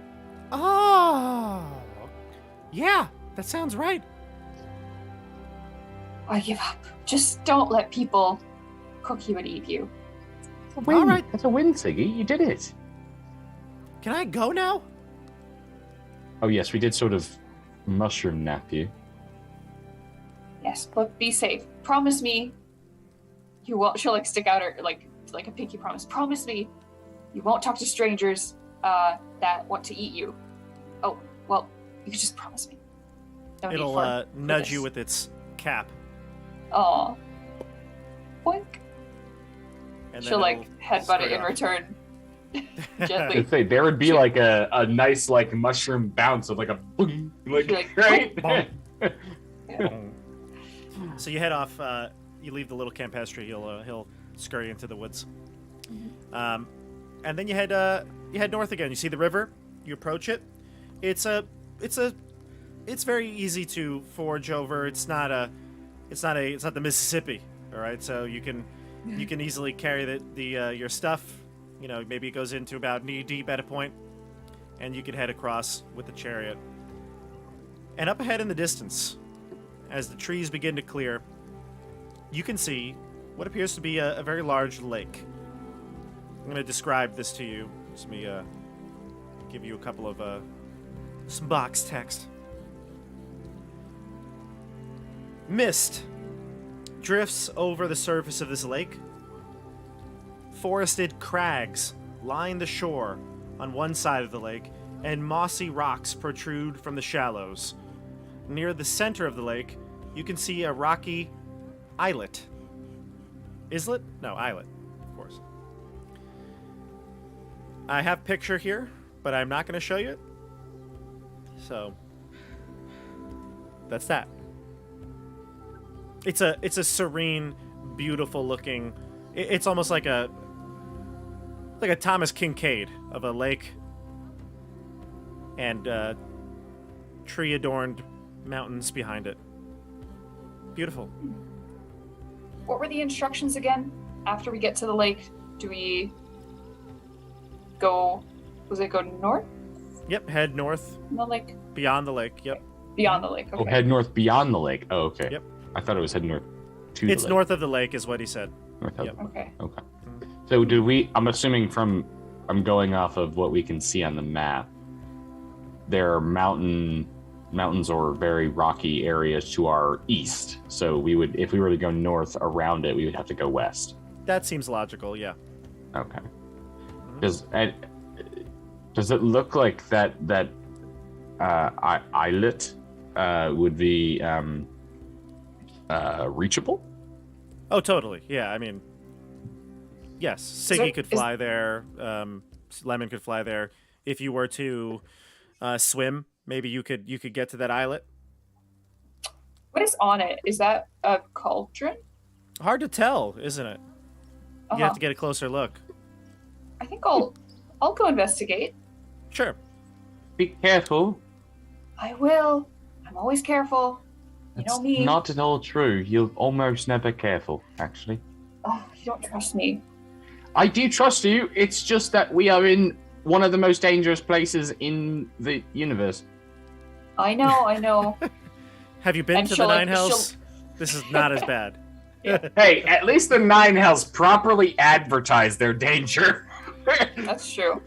Oh. Yeah, that sounds right. I give up. Just don't let people cook you and eat you. It's a win. All right. That's a win, Siggy. You did it. Can I go now? Oh yes, we did sort of mushroom nap you. Yes, but be safe. Promise me you won't. She'll stick out her like a pinky promise. Promise me you won't talk to strangers that want to eat you. Oh, well, you just promise me. No need It'll for nudge this. you with its cap. Aw. Boink. And She'll like it'll headbutt scurry it in off. return. I'd Gently. say there would be like a nice like mushroom bounce of like a boom, like, Like, right. So you head off. You leave the little campestry. He'll scurry into the woods, and then you head north again. You see the river. You approach it. It's very easy to forge over. It's not the Mississippi. All right, so you can easily carry your stuff. You know, maybe it goes into about knee deep at a point, and you can head across with the chariot. And up ahead in the distance, as the trees begin to clear, you can see what appears to be a very large lake. I'm going to describe this to you. Let me give you a couple of some box text. Mist drifts over the surface of this lake. Forested crags line the shore on one side of the lake, and mossy rocks protrude from the shallows. Near the center of the lake, you can see a rocky islet. Islet? No, islet, of course. I have a picture here, but I'm not going to show you it. So, that's that. It's a serene, beautiful looking. It's almost like a Thomas Kincaid of a lake and tree adorned mountains behind it. Beautiful. What were the instructions again? After we get to the lake, do we go? Was it go north? Yep, head north In the lake? beyond the lake. Yep. Beyond the lake. Okay. Oh, head north beyond the lake. Oh, okay. Yep. I thought it was head north to the It's lake. north of the lake is what he said. North of Yep. the lake. Okay. Okay. So do we? I'm assuming I'm going off of what we can see on the map. There are mountains or very rocky areas to our east. So we would, if we were to go north around it, we would have to go west. That seems logical, yeah. Okay. Does it look like that islet would be reachable? Oh, totally. Yeah, I mean, yes, Siggy could fly there. Lemon could fly there. If you were to swim, maybe you could get to that islet. What is on it? Is that a cauldron? Hard to tell, isn't it? You have to get a closer look. I think I'll go investigate. Sure. Be careful. I will. I'm always careful. You know me. Not at all true. You're almost never careful, actually. Oh, you don't trust me. I do trust you. It's just that we are in one of the most dangerous places in the universe. I know. Have you been And to the she'll, like, Nine Hells? This is not as bad. Hey, at least the Nine Hells properly advertise their danger. That's true.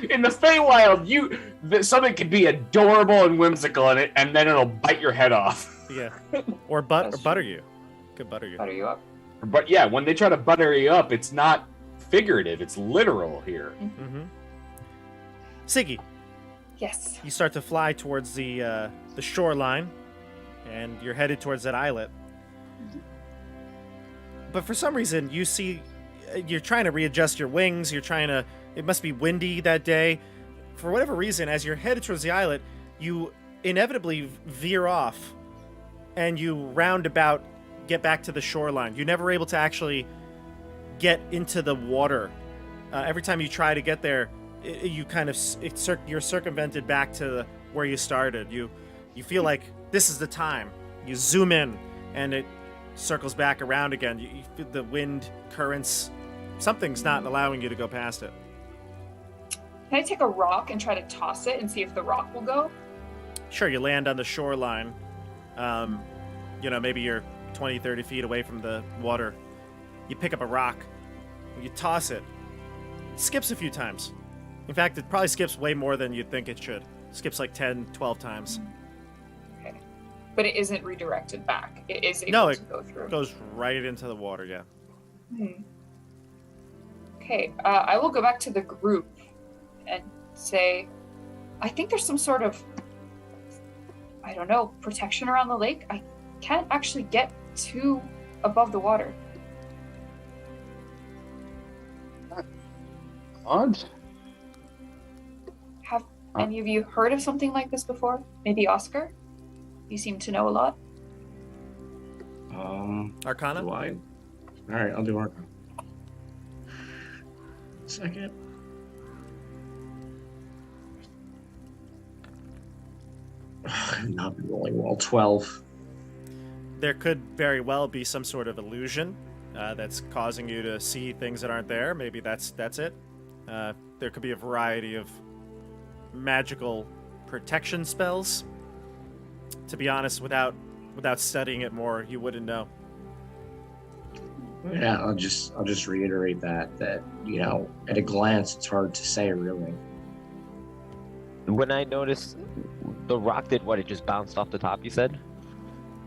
In the Feywild, something could be adorable and whimsical in it, and then it'll bite your head off. Yeah. Or That's butter you. Could butter you. Butter you up. But yeah, when they try to butter you up, it's not figurative; it's literal here. Mm-hmm. Siggy, Yes. you start to fly towards the shoreline, and you're headed towards that islet. But for some reason, you see, you're trying to readjust your wings. It must be windy that day. For whatever reason, as you're headed towards the islet, you inevitably veer off, and you roundabout get back to the shoreline. You're never able to actually get into the water. Every time you try to get there, you're circumvented back to where you started. You feel like this is the time. You zoom in, and it circles back around again. You feel the wind currents. Something's not allowing you to go past it. Can I take a rock and try to toss it and see if the rock will go? Sure, you land on the shoreline. Maybe you're 20, 30 feet away from the water. You pick up a rock, you toss it. It skips a few times. In fact, it probably skips way more than you'd think it should. It skips like 10, 12 times. Okay. But it isn't redirected back. It is able to go through. It goes right into the water, yeah. Okay, I will go back to the group and say, I think there's some sort of, I don't know, protection around the lake. I can't actually get to above the water. Odd. Have any of you heard of something like this before? Maybe Oscar? You seem to know a lot. Arcana? Do I? All right, I'll do Arcana. Second. I'm not rolling well. 12. There could very well be some sort of illusion that's causing you to see things that aren't there. Maybe that's it. There could be a variety of magical protection spells. To be honest, without studying it more, you wouldn't know. Yeah, I'll just reiterate that at a glance it's hard to say really. When I noticed the rock did what? It just bounced off the top, you said?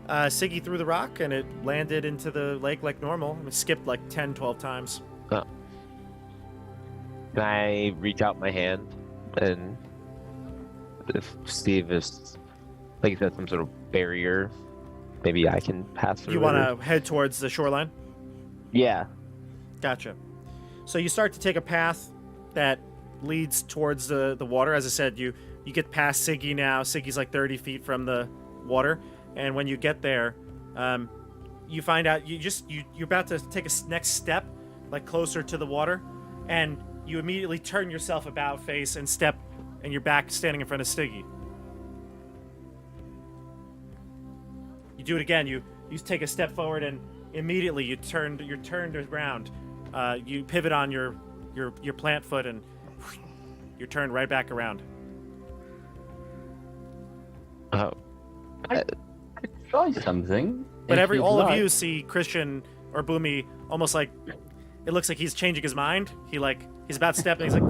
Siggy threw the rock and it landed into the lake like normal. It skipped like 10, 12 times. Oh. Can I reach out my hand and see if it's, like you said, some sort of barrier? Maybe I can pass through. You want to head towards the shoreline? Yeah. Gotcha. So you start to take a path that leads towards the water. As I said, you get past Siggy now. Siggy's like 30 feet from the water. And when you get there, you find out you're about to take a next step, like closer to the water, and you immediately turn yourself about face and step, and you're back standing in front of Siggy. You do it again. You take a step forward, and immediately you're turned around. You pivot on your plant foot, and you're turned right back around. Oh. Try something. But if you'd all like. of you see Christian or Boomy almost like it looks like he's changing his mind. He's about to step and he's like,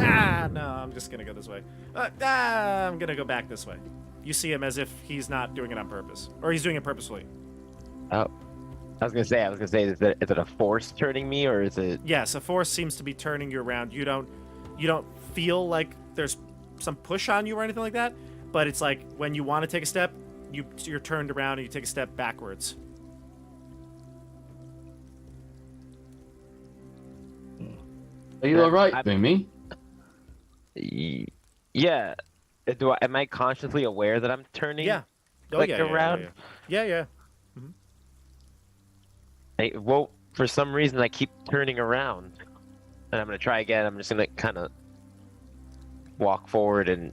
no, I'm just gonna go this way. I'm gonna go back this way. You see him as if he's not doing it on purpose, or he's doing it purposefully. Oh. I was gonna say, is it a force turning me, or is it? Yes, a force seems to be turning you around. You don't feel like there's some push on you or anything like that, but it's like when you want to take a step, you're turned around and you take a step backwards. Are you all right, I- Boomy? Yeah. Am I consciously aware that I'm turning? Yeah. Around? Yeah. Well, for some reason I keep turning around, and I'm gonna try again. I'm just gonna kind of walk forward and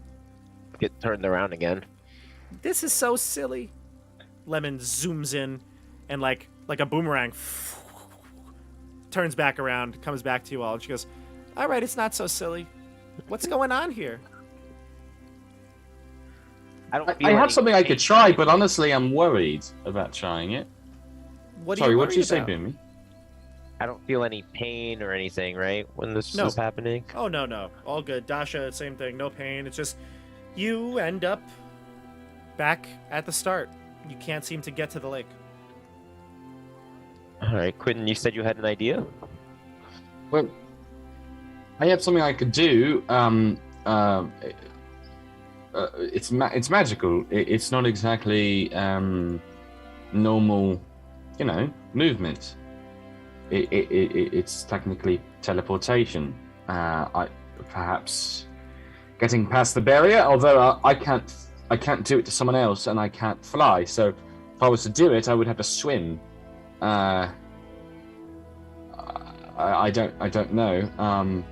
get turned around again. This is so silly. Lemon zooms in and like a boomerang turns back around, comes back to you all, and she goes, all right, it's not so silly. What's going on here? I have something I could try, but honestly, I'm worried about trying it. What Sorry, what did did you say, Boomy? I don't feel any pain or anything, right, when this No. is happening? Oh, no. All good. Dasha, same thing. No pain. It's just you end up back at the start. You can't seem to get to the lake. All right, Quentin, you said you had an idea? Well, I have something I could do. It's magical. It's not exactly normal, movement. It's technically teleportation. Perhaps getting past the barrier. Although I can't do it to someone else, and I can't fly. So if I was to do it, I would have to swim. I don't know.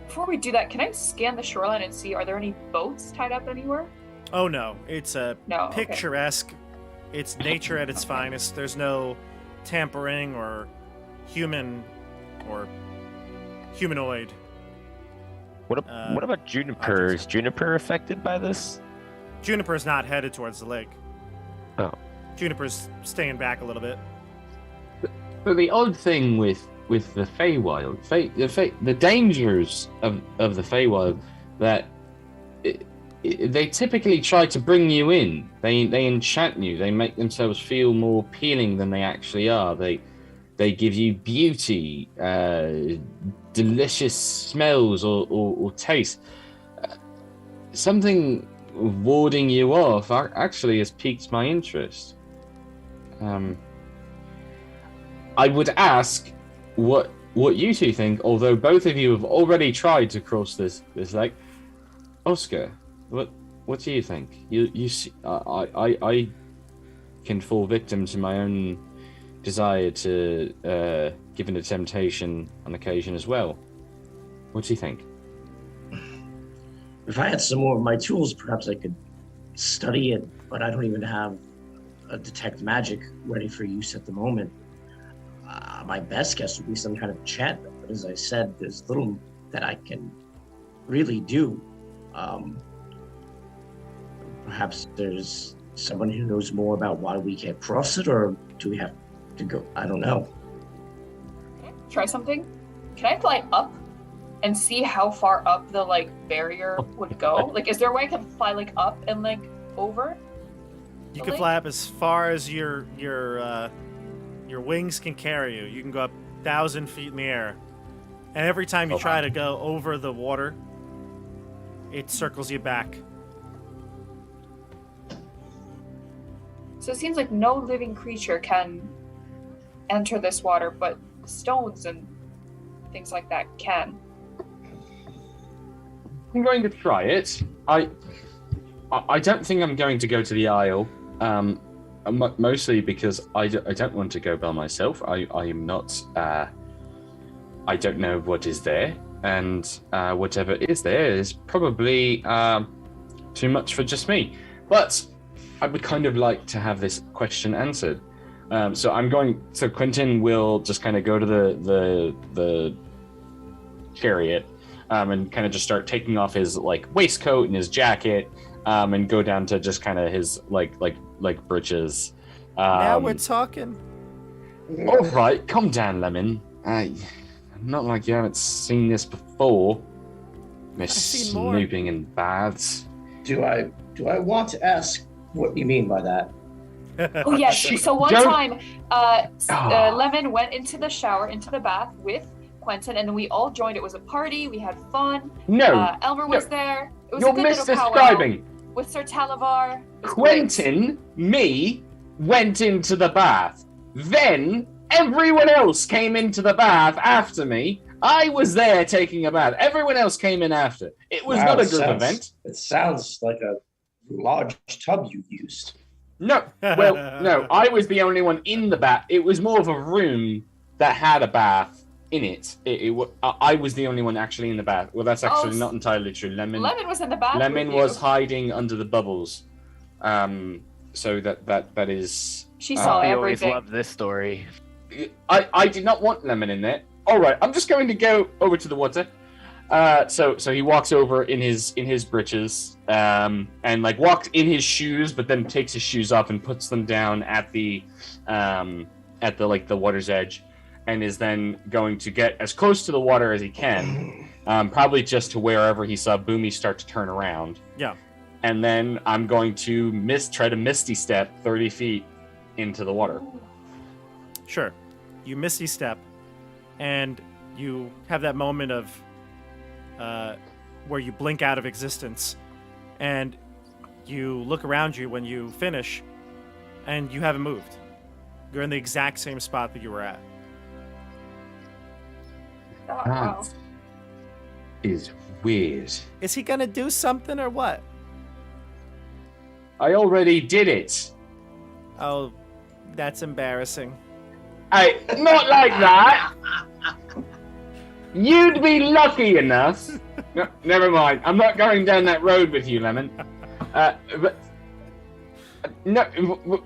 Before we do that, can I scan the shoreline and see, are there any boats tied up anywhere? Oh, no. It's No, okay. picturesque. It's nature at its finest. There's no tampering or human or humanoid. What about Juniper? Is Juniper affected by this? Juniper's not headed towards the lake. Oh. Juniper's staying back a little bit. But the odd thing with the Feywild, the dangers of the Feywild, that they typically try to bring you in. They enchant you. They make themselves feel more appealing than they actually are. They give you beauty, delicious smells or taste. Something warding you off actually has piqued my interest. I would ask what you two think, although both of you have already tried to cross this lake. Oscar, what do you think? You see, I can fall victim to my own desire to give in to temptation on occasion as well. What do you think? If I had some more of my tools, perhaps I could study it, but I don't even have a detect magic ready for use at the moment. My best guess would be some kind of enchantment, but as I said, there's little that I can really do. Perhaps there's someone who knows more about why we can't cross it, or do we have to go? I don't know. Try something. Can I fly up and see how far up the barrier would go? Like, is there a way I can fly up and over? You can fly up as far as your wings can carry you. You can go up 1,000 feet in the air, and every time you try to go over the water, it circles you back. So it seems like no living creature can enter this water, but stones and things like that can. I'm going to try it. I don't think I'm going to go to the Isle, mostly because I don't want to go by myself. I am not. I don't know what is there, and whatever is there is probably too much for just me. But I would kind of like to have this question answered. So Quentin will just kind of go to the chariot and kind of just start taking off his waistcoat and his jacket and go down to just kind of his like breeches. Now we're talking. All right, calm down, Lemon. Not like you haven't seen this before. Miss snooping in baths. Do I want to ask what you mean by that? Oh yes. So one time, Lemon went into the shower, into the bath with Quentin, and we all joined. It was a party. We had fun. No. Elmer was there. It was You're a good little misdescribing. powwow with Sir Talavar. Quentin, me, went into the bath. Then everyone else came into the bath after me. I was there taking a bath. Everyone else came in after. It was not a group event. It sounds like a large tub you used. No, well, no, I was the only one in the bath. It was more of a room that had a bath in it. I was the only one actually in the bath. Well, that's actually not entirely true. Lemon was in the bath. Lemon was hiding under the bubbles. So that is. She saw everything. I always loved this story. I did not want Lemon in there. All right, I'm just going to go over to the water. So he walks over in his breeches, and walks in his shoes, but then takes his shoes off and puts them down at the water's edge, and is then going to get as close to the water as he can, probably just to wherever he saw Boomy start to turn around. Yeah. And then I'm going to try to misty step 30 feet into the water. Sure. You misty step, and you have that moment of where you blink out of existence, and you look around you when you finish, and you haven't moved. You're in the exact same spot that you were at. Wow. Is weird. Is he gonna do something or what? I already did it. Oh, that's embarrassing. Hey, not like that. You'd be lucky enough. No, never mind. I'm not going down that road with you, Lemon. But no,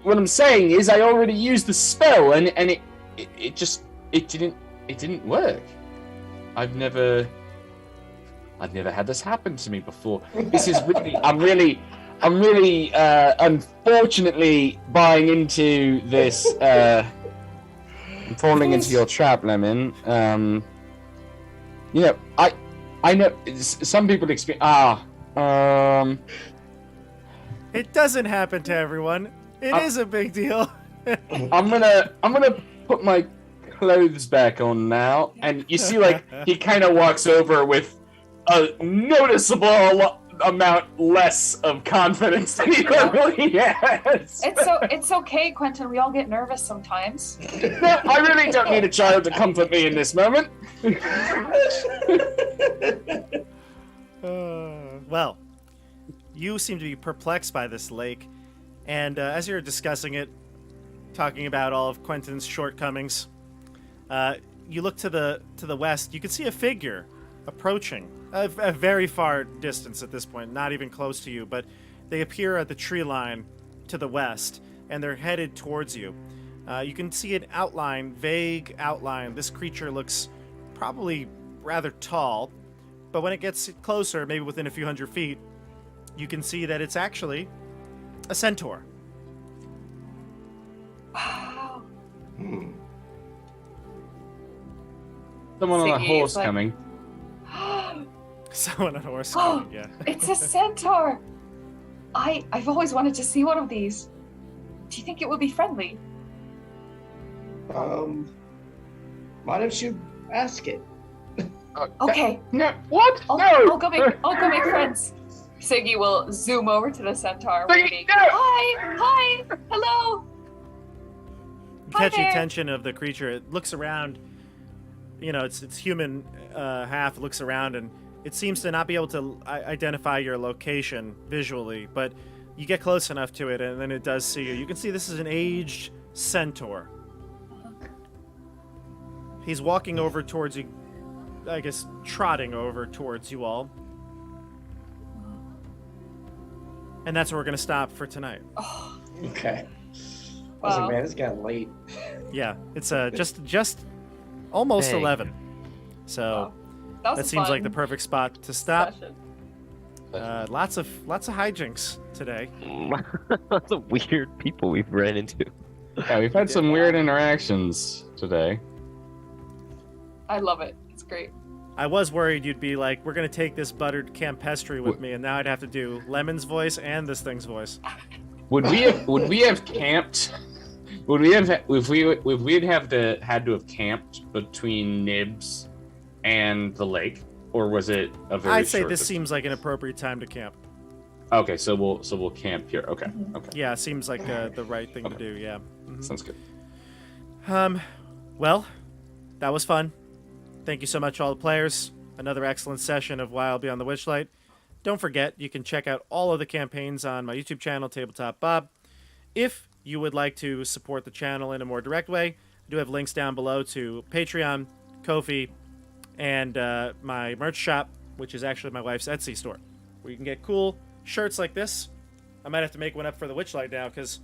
what I'm saying is, I already used the spell, and it didn't work. I've never had this happen to me before. This is really, I'm really, unfortunately buying into this. I'm falling into your trap, Lemon. I know some people experience. It doesn't happen to everyone. It is a big deal. I'm gonna put my clothes back on now, and you see, he kind of walks over with a noticeable amount less of confidence than he normally has. It's okay, Quentin. We all get nervous sometimes. No, I really don't need a child to comfort me in this moment. Well, you seem to be perplexed by this lake, and as you're discussing it, talking about all of Quentin's shortcomings, you look to the west. You can see a figure approaching a very far distance at this point, not even close to you, but they appear at the tree line to the west, and they're headed towards you. You can see an outline, vague outline. This creature looks probably rather tall, but when it gets closer, maybe within a few hundred feet, you can see that it's actually a centaur. Wow. Someone on a Siggy horse is like- coming. Someone on a horse. Oh, Yeah. it's a centaur. I've always wanted to see one of these. Do you think it would be friendly? Why don't you ask it? Okay, No, what? I'll go make friends. Siggy will zoom over to the centaur, Siggy, waving. no! Hi, hello. You Hi catch the there. attention of the creature. It looks around. You know, it's human half. Looks around, and it seems to not be able to identify your location visually. But you get close enough to it, and then it does see you. You can see this is an aged centaur. He's walking over towards you. I guess trotting over towards you all. And that's where we're gonna stop for tonight. Oh, Okay. I was wow. like, man, it's getting late. Yeah, it's just almost Dang. 11. So Wow. That was that a seems like fun the perfect spot to stop. session. Lots of hijinks today. Lots of weird people we've ran into. Yeah, we've had some weird interactions today. I love it. It's great. I was worried you'd be like, we're gonna take this buttered campestry with me, and now I'd have to do Lemon's voice and this thing's voice. Would we have camped? Would we have if we'd had to have camped between Nibs and the lake, or was it a very? I'd say short this distance? seems like an appropriate time to camp. Okay, so we'll camp here. Okay, Mhm. okay, Yeah, seems like the right thing to Okay. do. Yeah. Mhm. sounds good. Well, that was fun. Thank you so much, all the players. Another excellent session of Wild Beyond the Witchlight. Don't forget, you can check out all of the campaigns on my YouTube channel, Tabletop Bob. If you would like to support the channel in a more direct way, I do have links down below to Patreon, Ko-fi, and my merch shop, which is actually my wife's Etsy store, where you can get cool shirts like this. I might have to make one up for the Witchlight now, because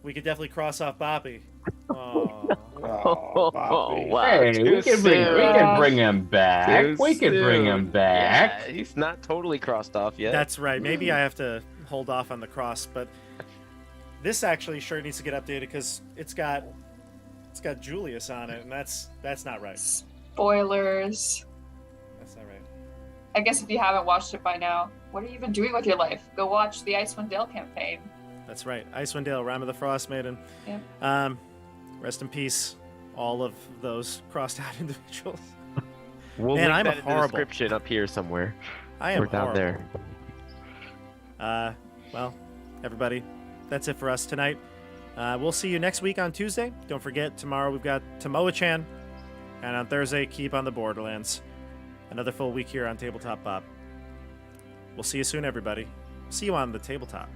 we could definitely cross off Boppy. Aw. Oh, Bobby. wow. Hey, too we can bring him back. Too We can bring him soon. back. Yeah, he's not totally crossed off yet. That's right. Maybe I have to hold off on the cross, but this actually sure needs to get updated because it's got Julius on it, and that's not right. Spoilers. That's not right. I guess if you haven't watched it by now, what are you even doing with your life? Go watch the Icewind Dale campaign. That's right. Icewind Dale, Rime of the Frost Maiden. Yeah. Rest in peace, all of those crossed out individuals. We'll Man, link I'm that in the horrible. description up here somewhere. I am or down horrible. there. Well, everybody, that's it for us tonight. We'll see you next week on Tuesday. Don't forget, tomorrow we've got Tomoa-chan, and on Thursday, Keep on the Borderlands. Another full week here on Tabletop Bob. We'll see you soon, everybody. See you on the tabletop.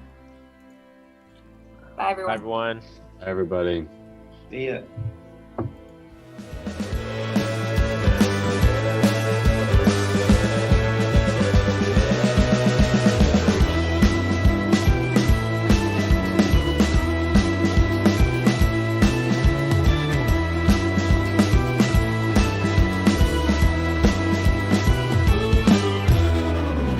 Bye, everyone. Bye, everyone. Everybody. See ya.